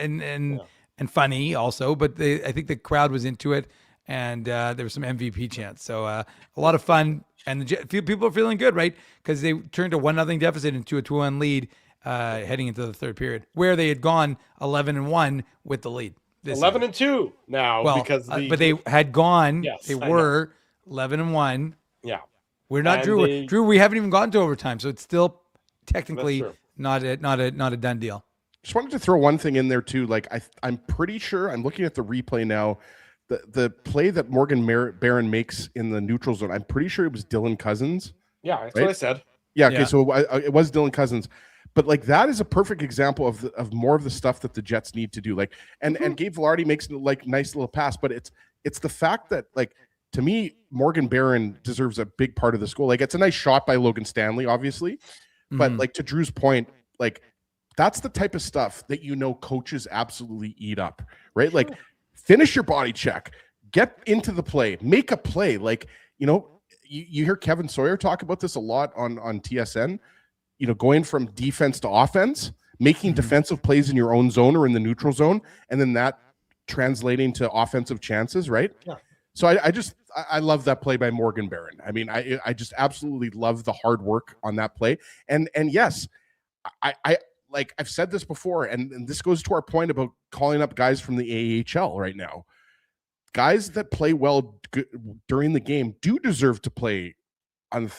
and funny also. But I think the crowd was into it, and there was some MVP chants. So a lot of fun, and people are feeling good, right? Because they turned a 1-0 deficit into a 2-1 lead heading into the third period, where they had gone 11-1 with the lead. 11-2 now, because but they had gone. Yes, they were 11-1. Yeah. We're not Drew. Drew, we haven't even gotten to overtime, so it's still technically not a done deal. Just wanted to throw one thing in there too. Like I'm pretty sure I'm looking at the replay now. The play that Morgan Barron makes in the neutral zone, I'm pretty sure it was Dylan Cousins. Yeah, that's what I said. Yeah. Okay. Yeah. So it was Dylan Cousins, but like that is a perfect example of more of the stuff that the Jets need to do. Like and Gabe Vilardi makes like nice little pass, but it's the fact that like. To me, Morgan Barron deserves a big part of this goal. Like, it's a nice shot by Logan Stanley, obviously. But, like, to Drew's point, like, that's the type of stuff that coaches absolutely eat up, right? Like, finish your body check. Get into the play. Make a play. Like, you hear Kevin Sawyer talk about this a lot on TSN, going from defense to offense, making defensive plays in your own zone or in the neutral zone, and then that translating to offensive chances, right? Yeah. So I love that play by Morgan Barron. I mean, I just absolutely love the hard work on that play. And yes, I like I've said this before, and this goes to our point about calling up guys from the AHL right now. Guys that play well during the game do deserve to play on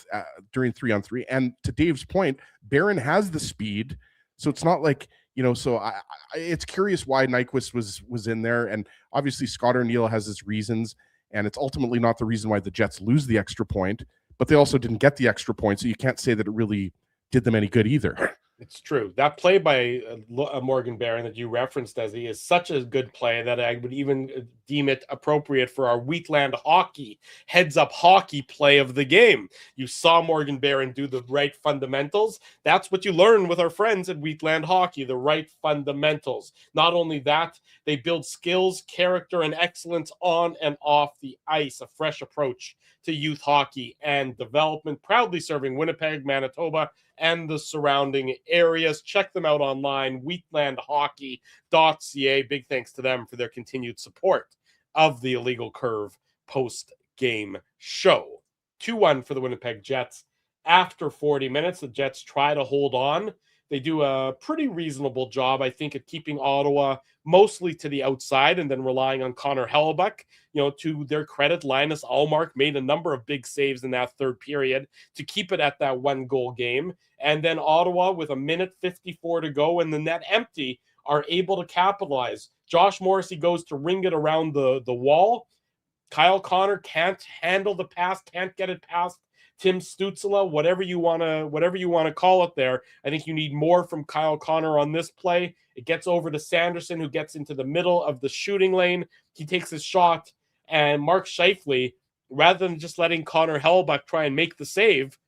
during 3-on-3. And to Dave's point, Barron has the speed, so it's not like So it's curious why Nyquist was in there, and obviously Scott Arneal has his reasons. And it's ultimately not the reason why the Jets lose the extra point, but they also didn't get the extra point, so you can't say that it really did them any good either. It's true. That play by Morgan Barron that you referenced, Ezzy, is such a good play that I would even deem it appropriate for our Wheatland Hockey heads-up hockey play of the game. You saw Morgan Barron do the right fundamentals. That's what you learn with our friends at Wheatland Hockey, the right fundamentals. Not only that, they build skills, character, and excellence on and off the ice, a fresh approach to youth hockey and development, proudly serving Winnipeg, Manitoba, and the surrounding areas. Check them out online, wheatlandhockey.ca. Big thanks to them for their continued support of the Illegal Curve post-game show. 2-1 for the Winnipeg Jets. After 40 minutes, the Jets try to hold on. They do a pretty reasonable job, I think, at keeping Ottawa mostly to the outside and then relying on Connor Hellebuck. To their credit, Linus Ullmark made a number of big saves in that third period to keep it at that 1-goal game. And then Ottawa, with 1:54 to go and the net empty, are able to capitalize. Josh Morrissey goes to ring it around the wall. Kyle Connor can't handle the pass, can't get it past Tim Stützle, whatever you want to call it there. I think you need more from Kyle Connor on this play. It gets over to Sanderson, who gets into the middle of the shooting lane. He takes his shot, and Mark Scheifele, rather than just letting Connor Hellebuck try and make the save,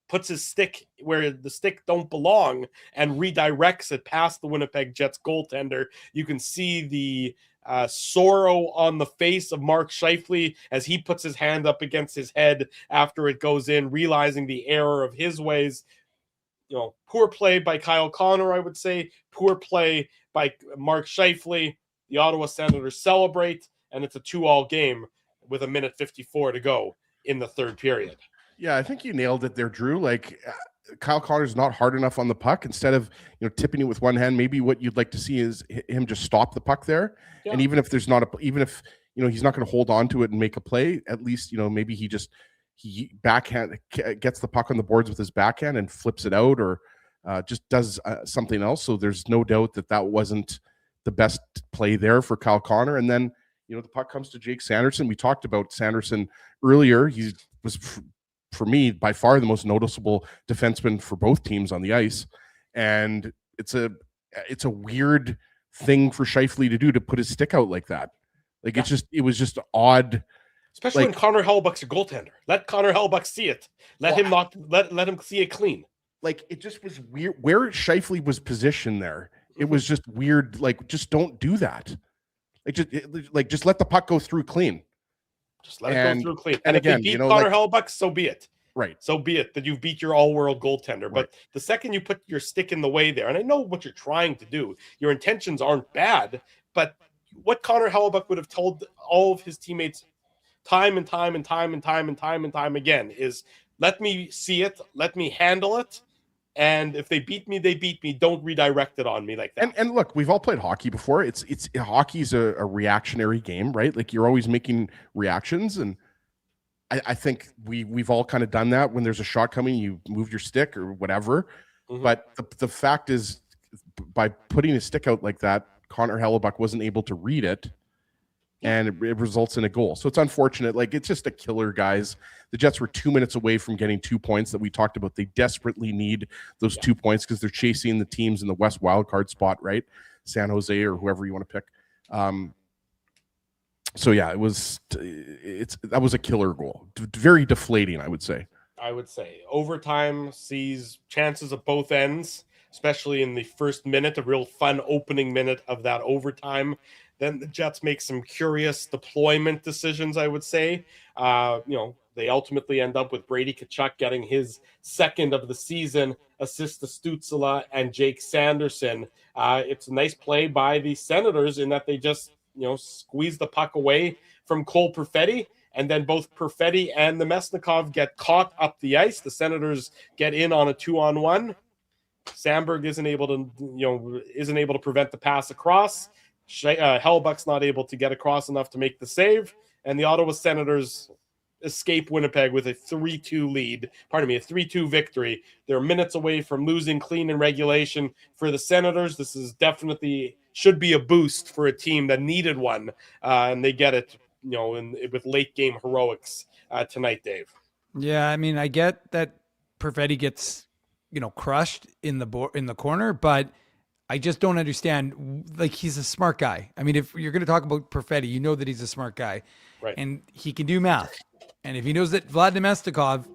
puts his stick where the stick don't belong and redirects it past the Winnipeg Jets goaltender. You can see the sorrow on the face of Mark Scheifele as he puts his hand up against his head after it goes in, realizing the error of his ways. Poor play by Kyle Connor, I would say. Poor play by Mark Scheifele. The Ottawa Senators celebrate, and it's a 2-2 game with 1:54 to go in the third period. Yeah, I think you nailed it there, Drew. Kyle Connor's not hard enough on the puck. Instead of tipping it with one hand, maybe what you'd like to see is him just stop the puck there. Yeah. And even if he's not going to hold on to it and make a play, at least maybe he backhand gets the puck on the boards with his backhand and flips it out, or just does something else. So there's no doubt that wasn't the best play there for Kyle Connor. And then the puck comes to Jake Sanderson. We talked about Sanderson earlier. He was, for me, by far the most noticeable defenseman for both teams on the ice. And it's a weird thing for Scheifele to do, to put his stick out like that. It was just odd. Especially when Connor Hellebuck's a goaltender. Let Connor Hellebuck see it. Let him see it clean. It just was weird where Scheifele was positioned there. It was just weird. Just don't do that. Just let the puck go through clean. Just let it go through clean. And if again, they beat Connor Hellebuck, so be it. Right. So be it that you've beat your all-world goaltender. Right. But the second you put your stick in the way there, and I know what you're trying to do, your intentions aren't bad, but what Connor Hellebuck would have told all of his teammates time and time again is, let me see it, let me handle it, and if they beat me, they beat me. Don't redirect it on me like that. And look, we've all played hockey before. It's hockey's a reactionary game, right? You're always making reactions, and I think we've all kind of done that. When there's a shot coming, you move your stick or whatever. Mm-hmm. But the fact is, by putting his stick out like that, Connor Hellebuck wasn't able to read it, and it results in a goal. So it's unfortunate. It's just a killer, guys. The Jets were 2 minutes away from getting 2 points that we talked about. They desperately need those 2 points because they're chasing the teams in the West wildcard spot, right? San Jose or whoever you want to pick. So yeah, that was a killer goal. Very deflating, I would say. Overtime sees chances of both ends, especially in the first minute, a real fun opening minute of that overtime. Then the Jets make some curious deployment decisions, I would say. They ultimately end up with Brady Tkachuk getting his second of the season assist to Stützle and Jake Sanderson. It's a nice play by the Senators in that they just squeeze the puck away from Cole Perfetti, and then both Perfetti and the Mesnikov get caught up the ice. The Senators get in on a 2-on-1. Sandberg isn't able to prevent the pass across. Hellebuck's not able to get across enough to make the save, and the Ottawa Senators escape Winnipeg with a 3-2 victory. They're minutes away from losing clean in regulation. For the Senators, this is definitely should be a boost for a team that needed one, and they get it, with late game heroics tonight, Dave. Yeah, I mean, I get that Perfetti gets, crushed in the corner, but I just don't understand. He's a smart guy. I mean, if you're going to talk about Perfetti, that he's a smart guy, right? And he can do math. And if he knows that Vlad Nemestikov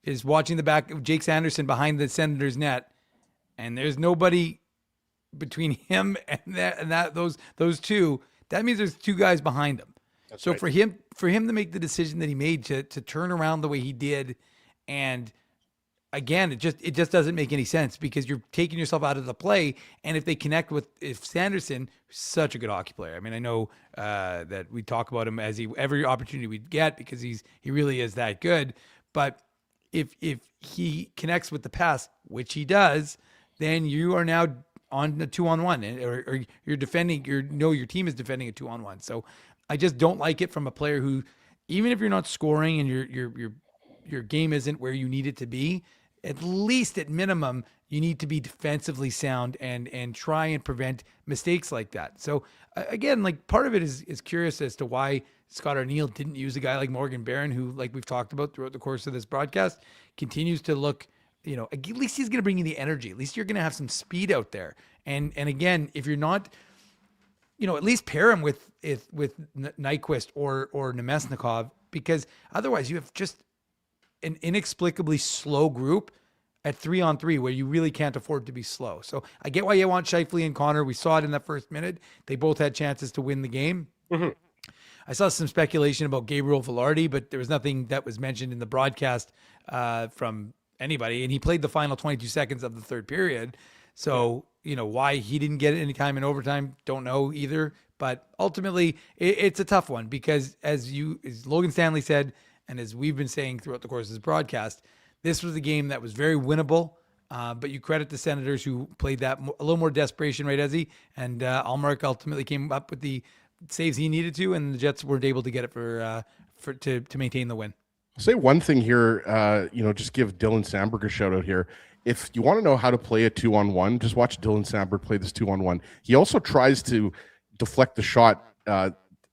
is watching the back of Jake Sanderson behind the Senators' net, and there's nobody between him and those two, that means there's 2 guys behind him. That's so right. for him to make the decision that he made to turn around the way he did and again, it just doesn't make any sense because you're taking yourself out of the play. And if Sanderson, such a good hockey player. I mean, I know that we talk about him as every opportunity we get because he really is that good. But if he connects with the pass, which he does, then you are now on the 2-on-1, or you're defending. Your team is defending a 2-on-1. So I just don't like it from a player who, even if you're not scoring and your game isn't where you need it to be, at least at minimum, you need to be defensively sound and try and prevent mistakes like that. So again, like part of it is curious as to why Scott Arneal didn't use a guy like Morgan Barron, who, like we've talked about throughout the course of this broadcast, continues to look, at least he's going to bring you the energy. At least you're going to have some speed out there. And again, if you're not, at least pair him with Nyquist or Nemesnikov, because otherwise you have just an inexplicably slow group at 3-on-3 where you really can't afford to be slow. So I get why you want Scheifele and Connor. We saw it in that first minute. They both had chances to win the game. Mm-hmm. I saw some speculation about Gabriel Velarde, but there was nothing that was mentioned in the broadcast from anybody. And he played the final 22 seconds of the third period. So, why he didn't get any time in overtime, don't know either. But ultimately, it's a tough one because as Logan Stanley said, and as we've been saying throughout the course of this broadcast, this was a game that was very winnable. But you credit the Senators who played that a little more desperation, right, Ezzy? And Allmark ultimately came up with the saves he needed to, and the Jets weren't able to get it to maintain the win. I'll say one thing here, just give Dylan Sandberg a shout out here. If you want to know how to play a 2-on-1, just watch Dylan Sandberg play this 2-on-1. He also tries to deflect the shot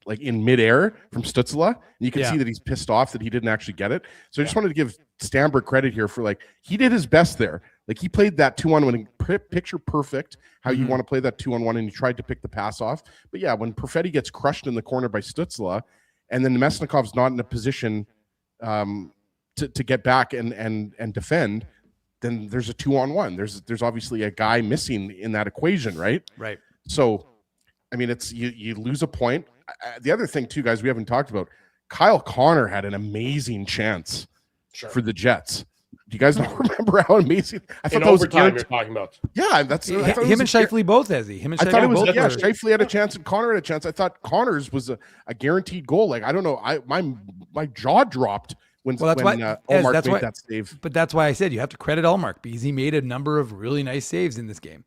like in midair from Stützle. And you can see that he's pissed off that he didn't actually get it. So I just wanted to give Stamberg credit here for he did his best there. Like he played that 2-on-1 picture perfect how you want to play that 2-on-1, and he tried to pick the pass off. But yeah, when Perfetti gets crushed in the corner by Stützle, and then Nemesnikov's not in a position to get back and defend, then there's a 2-on-1. There's obviously a guy missing in that equation, right? Right. So, I mean, it's you lose a point. The other thing too, guys, we haven't talked about, Kyle Connor had an amazing chance for the Jets. Do you guys not remember how amazing? I thought that was overtime you're talking about. Yeah, that's him and Scheifele both, Ezzy. Him and Scheifele I thought it was both. Scheifele had a chance and Connor had a chance. I thought Connor's was a guaranteed goal. Like I don't know, my jaw dropped when Allmark made that save. But that's why I said you have to credit Allmark because he made a number of really nice saves in this game.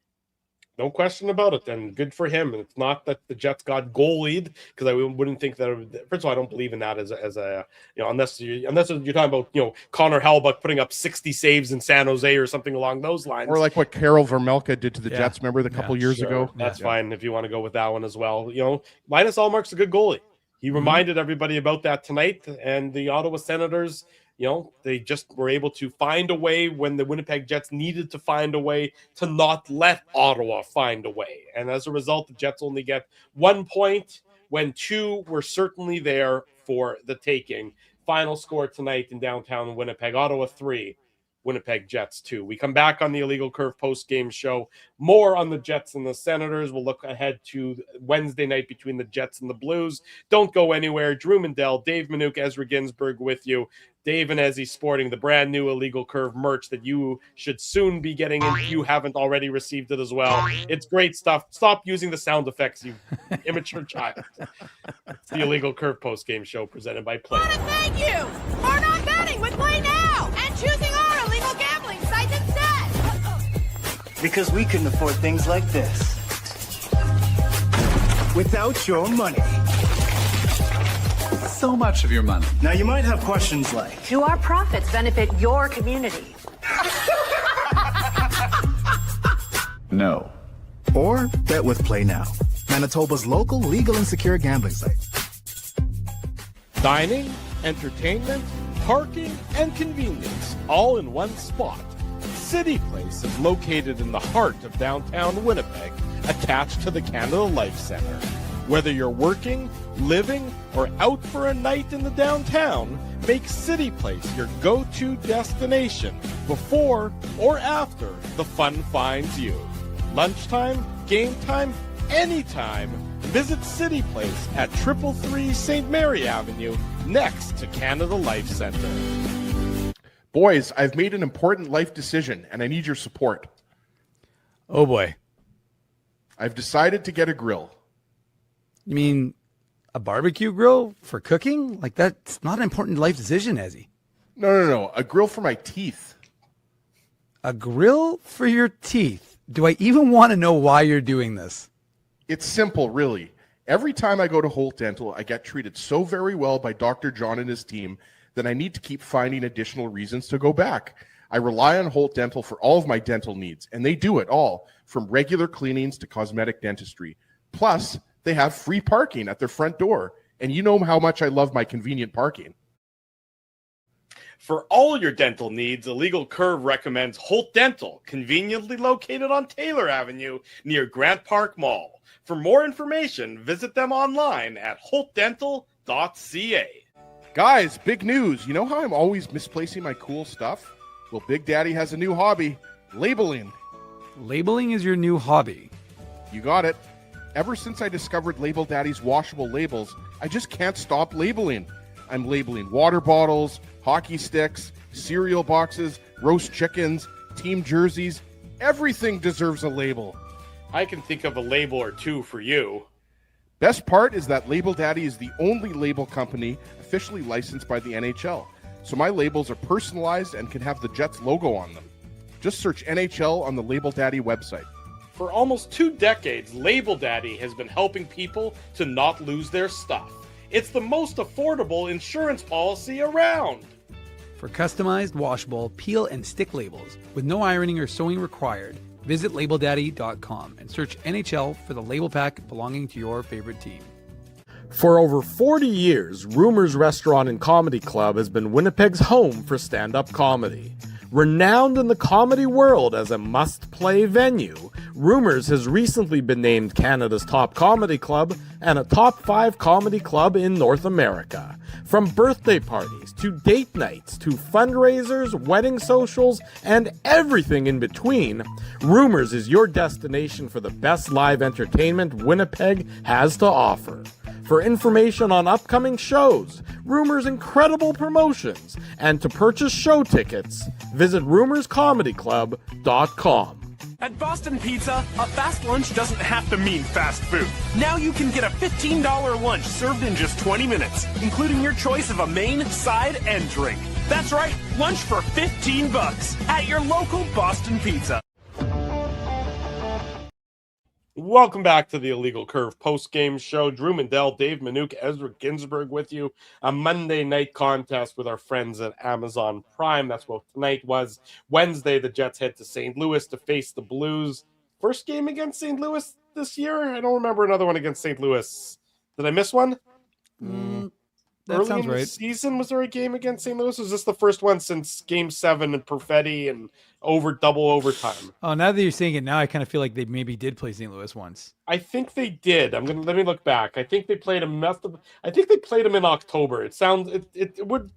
No question about it, and good for him. And it's not that the Jets got goalied, because I wouldn't think that. First of all, I don't believe in that as a unless you're talking about Connor Hellebuyck putting up 60 saves in San Jose or something along those lines, or like what Karel Vermelka did to the Jets. Remember a couple years ago? That's fine if you want to go with that one as well. Linus Allmark's a good goalie. He reminded everybody about that tonight, and the Ottawa Senators. They just were able to find a way when the Winnipeg Jets needed to find a way to not let Ottawa find a way. And as a result, the Jets only get 1 point when 2 were certainly there for the taking. Final score tonight in downtown Winnipeg, Ottawa 3, Winnipeg Jets 2. We come back on the Illegal Curve post-game show. More on the Jets and the Senators. We'll look ahead to Wednesday night between the Jets and the Blues. Don't go anywhere. Drew Mandel, Dave Minuk, Ezra Ginsburg with you. Dave and Ezzy sporting the brand new Illegal Curve merch that you should soon be getting if you haven't already received it as well. It's great stuff. Stop using the sound effects, you immature child. It's the Illegal Curve post-game show presented by Play. Thank you for not betting with Play Now and choosing our illegal gambling site instead. Because we couldn't afford things like this without your money. So much of your money. Now you might have questions like, do our profits benefit your community? no. Or bet with Play Now, Manitoba's local legal and secure gambling site. Dining, entertainment, parking, and convenience, all in one spot. City Place is located in the heart of downtown Winnipeg, attached to the Canada Life Centre. Whether you're working, living, or out for a night in the downtown, make City Place your go-to destination before or after the fun finds you. Lunchtime, game time, anytime. Visit City Place at 333 St. Mary Avenue, next to Canada Life Centre. Boys, I've made an important life decision, and I need your support. Oh, boy. I've decided to get a grill. You mean a barbecue grill for cooking? Like, that's not an important life decision, Ezzy. No. A grill for my teeth. A grill for your teeth? Do I even want to know why you're doing this? It's simple, really. Every time I go to Holt Dental, I get treated so very well by Dr. John and his team that I need to keep finding additional reasons to go back. I rely on Holt Dental for all of my dental needs, and they do it all, from regular cleanings to cosmetic dentistry. Plus, they have free parking at their front door, and you know how much I love my convenient parking. For all your dental needs, Illegal Curve recommends Holt Dental, conveniently located on Taylor Avenue near Grant Park Mall. For more information, visit them online at holtdental.ca. Guys, big news. You know how I'm always misplacing my cool stuff? Well, Big Daddy has a new hobby, labeling. Labeling is your new hobby. You got it. Ever since I discovered Label Daddy's washable labels, I just can't stop labeling. I'm labeling water bottles, hockey sticks, cereal boxes, roast chickens, team jerseys. Everything deserves a label. I can think of a label or two for you. Best part is that Label Daddy is the only label company officially licensed by the NHL. So my labels are personalized and can have the Jets logo on them. Just search NHL on the Label Daddy website. For almost 2 decades, Label Daddy has been helping people to not lose their stuff. It's the most affordable insurance policy around. For customized, washable, peel and stick labels with no ironing or sewing required, visit labeldaddy.com and search NHL for the label pack belonging to your favorite team. For over 40 years, Rumors Restaurant and Comedy Club has been Winnipeg's home for stand-up comedy. Renowned in the comedy world as a must-play venue, Rumors has recently been named Canada's top comedy club and a top 5 comedy club in North America. From birthday parties to date nights to fundraisers, wedding socials, and everything in between, Rumors is your destination for the best live entertainment Winnipeg has to offer. For information on upcoming shows, Rumors' incredible promotions, and to purchase show tickets, visit rumorscomedyclub.com. At Boston Pizza, a fast lunch doesn't have to mean fast food. Now you can get a $15 lunch served in just 20 minutes, including your choice of a main, side, and drink. That's right, lunch for $15 at your local Boston Pizza. Welcome back to the Illegal Curve post-game show. Drew Mandel, Dave Minuk, Ezra Ginsburg with you. A Monday night contest with our friends at Amazon Prime. That's what tonight was. Wednesday, the Jets head to St. Louis to face the Blues. First game against St. Louis this year? I don't remember another one against St. Louis. Did I miss one? That Early sounds in the right. season, was there a game against St. Louis? Was this the first one since Game 7 and Perfetti and double overtime? Oh, now that you're saying it, now I kind of feel like they maybe did play St. Louis once. I think they did. Let me look back. I think they played him. I think they played him in October. It would.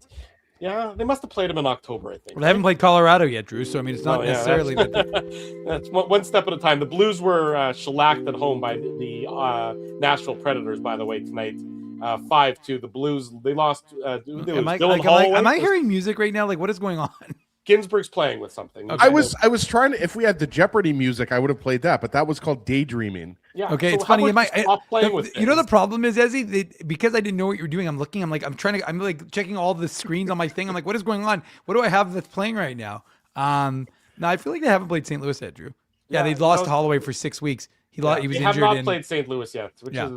Yeah, they must have played him in October. I think. Well, they haven't played Colorado yet, Drew. So I mean, it's not necessarily that. That's one step at a time. The Blues were shellacked at home by the Nashville Predators. By the way, tonight. 5-2. The Blues, they lost. Am I hearing music right now? Like, what is going on? Ginsburg's playing with something. Okay. I was trying to. If we had the Jeopardy music, I would have played that, but that was called Daydreaming. Yeah. Okay, so it's funny. stop playing with you know the problem is, Ezzy, because I didn't know what you're doing. I'm like checking all the screens on my thing. I'm like, what is going on? What do I have that's playing right now? No, I feel like they haven't played St. Louis yet, Drew. Yeah, they lost Holloway for 6 weeks. He was injured. They have not played St. Louis yet, which is.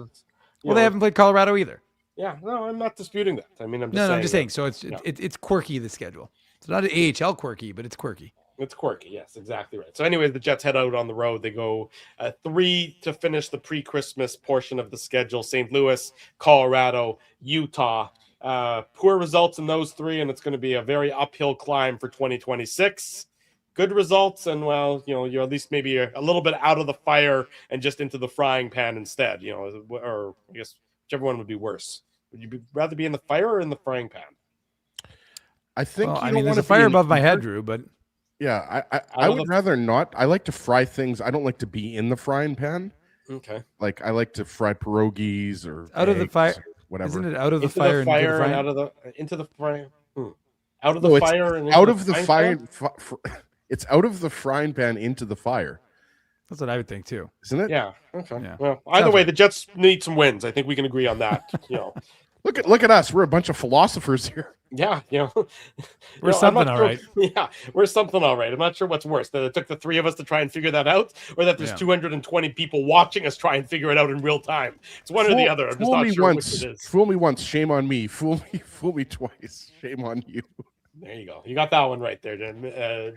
Well, they haven't played Colorado either. Yeah, no, I'm not disputing that. I mean, I'm just saying. So it's quirky, the schedule. It's not an AHL quirky, but it's quirky. It's quirky. Yes, exactly right. So anyways, the Jets head out on the road. They go 3 to finish the pre-Christmas portion of the schedule. St. Louis, Colorado, Utah. Poor results in those 3, and it's going to be a very uphill climb for 2026. Good results, and well, you're at least maybe a little bit out of the fire and just into the frying pan instead. Or I guess whichever one would be worse. Would you rather be in the fire or in the frying pan? I think there's a fire above my head, Drew, but yeah, I would rather not. I like to fry things. I don't like to be in the frying pan. Okay. Like I like to fry pierogies or out of the fire. Whatever. Isn't it out of the fire and out of the into the fire? Out of the No, fire and out into of the frying fire. It's out of the frying pan into the fire, That's what I would think too. isn't it? Yeah. Okay. Yeah. Well, either Sounds way, right. the Jets need some wins. I think we can agree on that. Look at us. We're a bunch of philosophers here. Yeah, We're I'm something not all sure- right. Yeah, we're something all right. I'm not sure what's worse, that it took the three of us to try and figure that out, or that there's Yeah. 220 people watching us try and figure it out in real time. It's one or the other. I'm just not sure which it is. Fool me once, shame on me. Fool me twice, shame on you. There you go. You got that one right there,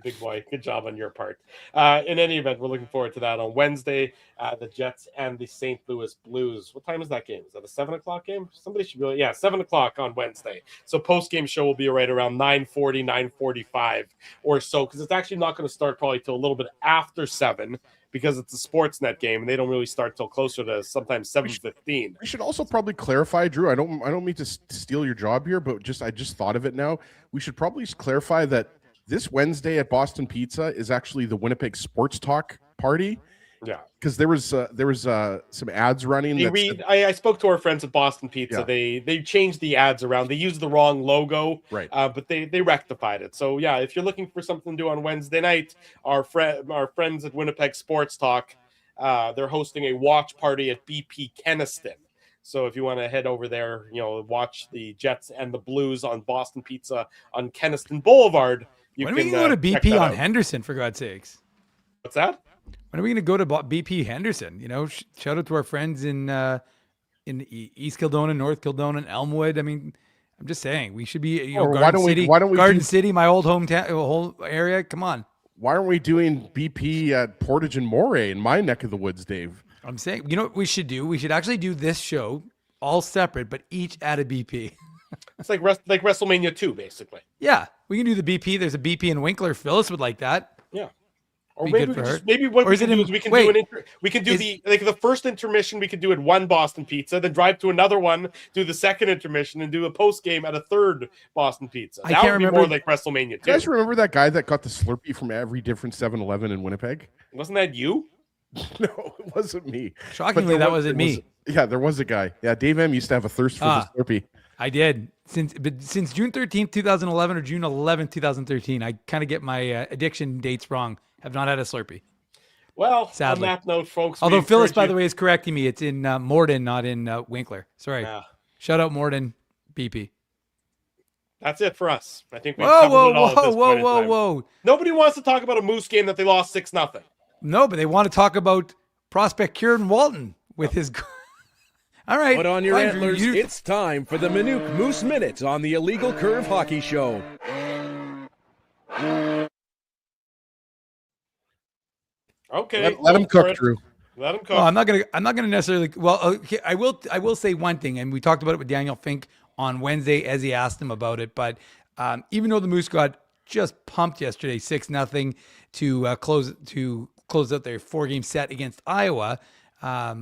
big boy. Good job on your part. In any event, we're looking forward to that on Wednesday. The Jets and the St. Louis Blues. What time is that game? Is that a 7:00 game? Somebody should really, 7:00 on Wednesday. So post-game show will be right around 9:40, 9:45 or so, because it's actually not going to start probably till a little bit after 7, because it's a Sportsnet game and they don't really start till closer to sometimes 7:15. We should also probably clarify, Drew. I don't mean to steal your job here, but I just thought of it now. We should probably clarify that this Wednesday at Boston Pizza is actually the Winnipeg Sports Talk party. Yeah, because there was some ads running. I spoke to our friends at Boston Pizza. Yeah. They changed the ads around. They used the wrong logo, right? But they rectified it. So yeah, if you're looking for something to do on Wednesday night, our friends at Winnipeg Sports Talk, they're hosting a watch party at BP Kenaston. So if you want to head over there, watch the Jets and the Blues on Boston Pizza on Kenaston Boulevard. When are we going to go to BP on Henderson, for God's sakes? What's that? When are we going to go to BP Henderson? Shout out to our friends in East Kildonan, North Kildonan, Elmwood. I mean, I'm just saying we should be. Garden City, Garden City, my old hometown, whole area. Come on. Why aren't we doing BP at Portage and Moray in my neck of the woods, Dave? I'm saying, you know what we should do? We should actually do this show all separate, but each at a BP. It's like WrestleMania 2, basically. Yeah, we can do the BP. There's a BP in Winkler. Phyllis would like that. Yeah. Or Be maybe good for her. what Or we is can it do in- is we can wait, do the first intermission we could do at one Boston Pizza, then drive to another one, do the second intermission, and do a post game at a third Boston Pizza. I That can't would be remember- more like WrestleMania 2. You guys remember that guy that got the Slurpee from every different 7-Eleven in Winnipeg? Wasn't that you? No, it wasn't me. Shockingly, that wasn't me. There was a guy. Yeah, Dave M used to have a thirst for the Slurpee. I did. Since June 13th, 2011 or June 11th, 2013, I kind of get my addiction dates wrong. Have not had a Slurpee. Well, Sadly. on that note, folks. Although we Phyllis, encourage by you- the way, is correcting me. It's in Morden, not in Winkler. Sorry. Yeah. Shout out Morden, BP. That's it for us. I think we've Whoa, covered whoa, it all at whoa, this whoa, point in whoa, time. whoa. Nobody wants to talk about a Moose game that they lost 6-0. No, but they want to talk about prospect Kieran Walton with his. All right. Put on your fine, antlers. you- It's time for the Minute Moose Minute on the Illegal Curve Hockey Show. Okay. Let him go for cook, it. Drew. Let him cook. Well, I'm not gonna necessarily. Well, okay, I will say one thing, and we talked about it with Daniel Fink on Wednesday as he asked him about it. But even though the Moose got just pumped yesterday, 6-0 to close out their 4-game set against Iowa,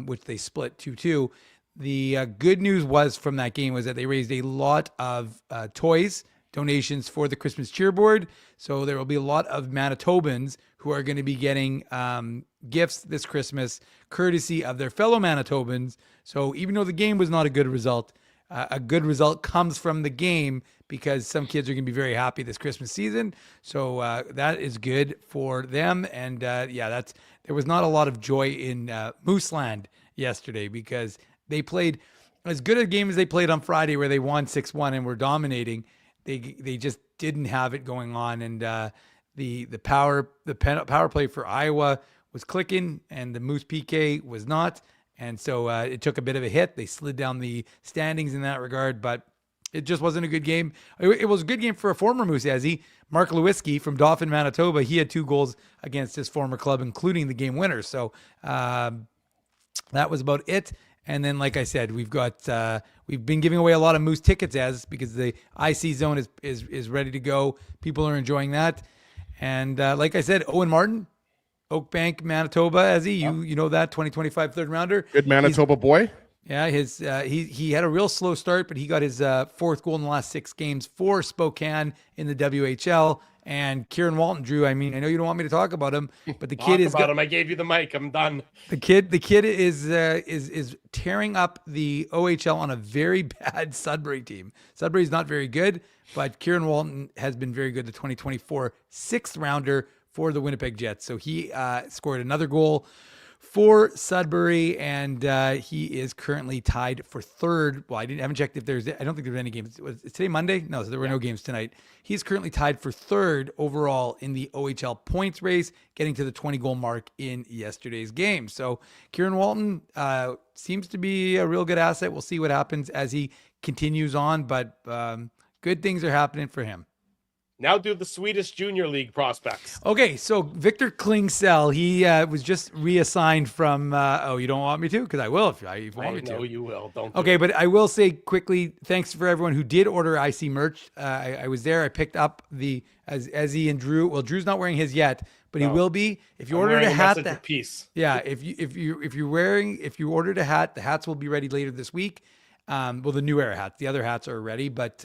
which they split 2-2. The good news was from that game was that they raised a lot of toys donations for the Christmas cheerboard. So there will be a lot of Manitobans who are going to be getting gifts this Christmas, courtesy of their fellow Manitobans. So even though the game was not a good result comes from the game because some kids are going to be very happy this Christmas season. So that is good for them. And there was not a lot of joy in Mooseland yesterday because they played as good a game as they played on Friday where they won 6-1 and were dominating. They just didn't have it going on, and the power play for Iowa was clicking, and the Moose PK was not, and so it took a bit of a hit. They slid down the standings in that regard, but it just wasn't a good game. It was a good game for a former Moose, Mark Lewinsky from Dauphin, Manitoba. He had 2 goals against his former club, including the game winner. So that was about it. And then, like I said, we've been giving away a lot of Moose tickets because the IC zone is ready to go. People are enjoying that. And like I said, Owen Martin, Oak Bank, Manitoba, you know that 2025 third rounder. Good Manitoba boy. Yeah, he had a real slow start, but he got his 4th goal in the last 6 games for Spokane in the WHL, And Kieran Walton, Drew, I mean, I know you don't want me to talk about him, but the Talk kid is about him. I gave you the mic. I'm done. The kid is tearing up the OHL on a very bad Sudbury team. Sudbury's not very good, but Kieran Walton has been very good. The 2024 sixth rounder for the Winnipeg Jets. So he scored another goal for Sudbury, and he is currently tied for third. Well, haven't checked if I don't think there's any games. Was it today Monday? No, so there were no games tonight. He's currently tied for third overall in the OHL points race, getting to the 20-goal mark in yesterday's game. So Kieran Walton seems to be a real good asset. We'll see what happens as he continues on, but good things are happening for him. Now do the Swedish Junior League prospects. Okay, so Victor Klingsell, he was just reassigned from. You don't want me to? Because I will if you want me to. I know you will. Don't. Okay, but I will say quickly, thanks for everyone who did order IC merch. I was there. I picked up the Ezzy and Drew. Well, Drew's not wearing his yet, but he will be. If you ordered a hat, piece. Yeah, if you ordered a hat, the hats will be ready later this week. Well, the new era hats. The other hats are ready, but.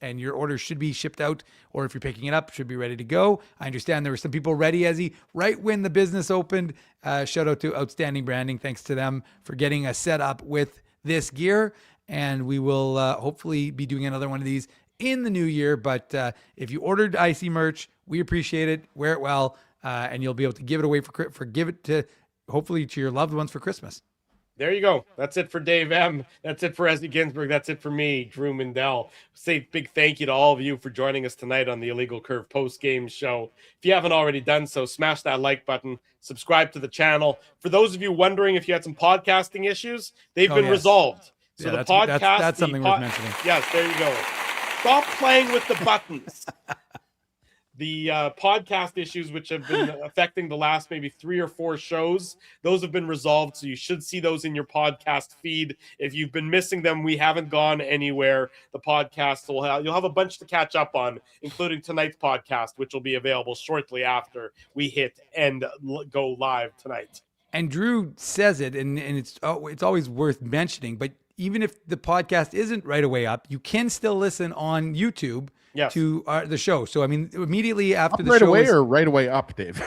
And your order should be shipped out, or if you're picking it up, should be ready to go. I understand there were some people ready, Ezzy, right when the business opened. Shout out to Outstanding Branding. Thanks to them for getting us set up with this gear. And we will hopefully be doing another one of these in the new year. But if you ordered IC merch, we appreciate it. Wear it well, and you'll be able to give it away give it to hopefully to your loved ones for Christmas. There you go. That's it for Dave M. That's it for Ezzy Ginsburg. That's it for me, Drew Mindell. Say big thank you to all of you for joining us tonight on the Illegal Curve post-game show. If you haven't already done so, smash that like button, subscribe to the channel. For those of you wondering if you had some podcasting issues, they've been resolved. So the podcast... That's something worth mentioning. Yes, there you go. Stop playing with the buttons. The podcast issues, which have been affecting the last maybe 3 or 4 shows, those have been resolved. So you should see those in your podcast feed. If you've been missing them, we haven't gone anywhere. The podcast you'll have a bunch to catch up on, including tonight's podcast, which will be available shortly after we hit and go live tonight. And Drew says it, and it's always worth mentioning, but even if the podcast isn't right away up, you can still listen on YouTube to the show. So, I mean, immediately after the right show away or right away up, Dave?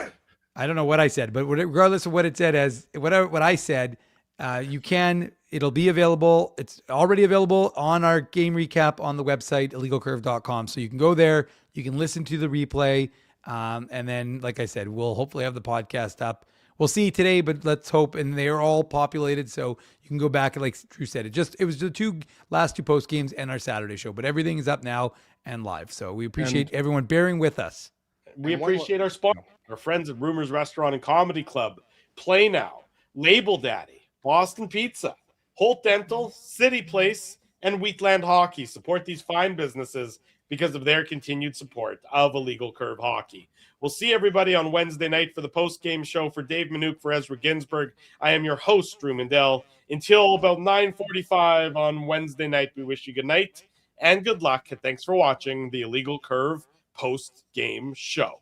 I don't know what I said, but regardless of what it said, what I said, it'll be available. It's already available on our game recap on the website, illegalcurve.com. So you can go there, you can listen to the replay. And then, like I said, we'll hopefully have the podcast up. We'll see today, but let's hope. And they're all populated, so you can go back. And like Drew said, it was the last two post games and our Saturday show, but everything is up now and live. So we appreciate everyone bearing with us. We appreciate our sponsors, our friends at Rumors Restaurant and Comedy Club, Play Now, Label Daddy, Boston Pizza, Holt Dental, City Place, and Wheatland Hockey. Support these fine businesses because of their continued support of Illegal Curve Hockey. We'll see everybody on Wednesday night for the post-game show. For Dave Manouk, for Ezra Ginsburg, I am your host, Drew Mindell. Until about 9:45 on Wednesday night, we wish you good night and good luck. And thanks for watching the Illegal Curve post-game show.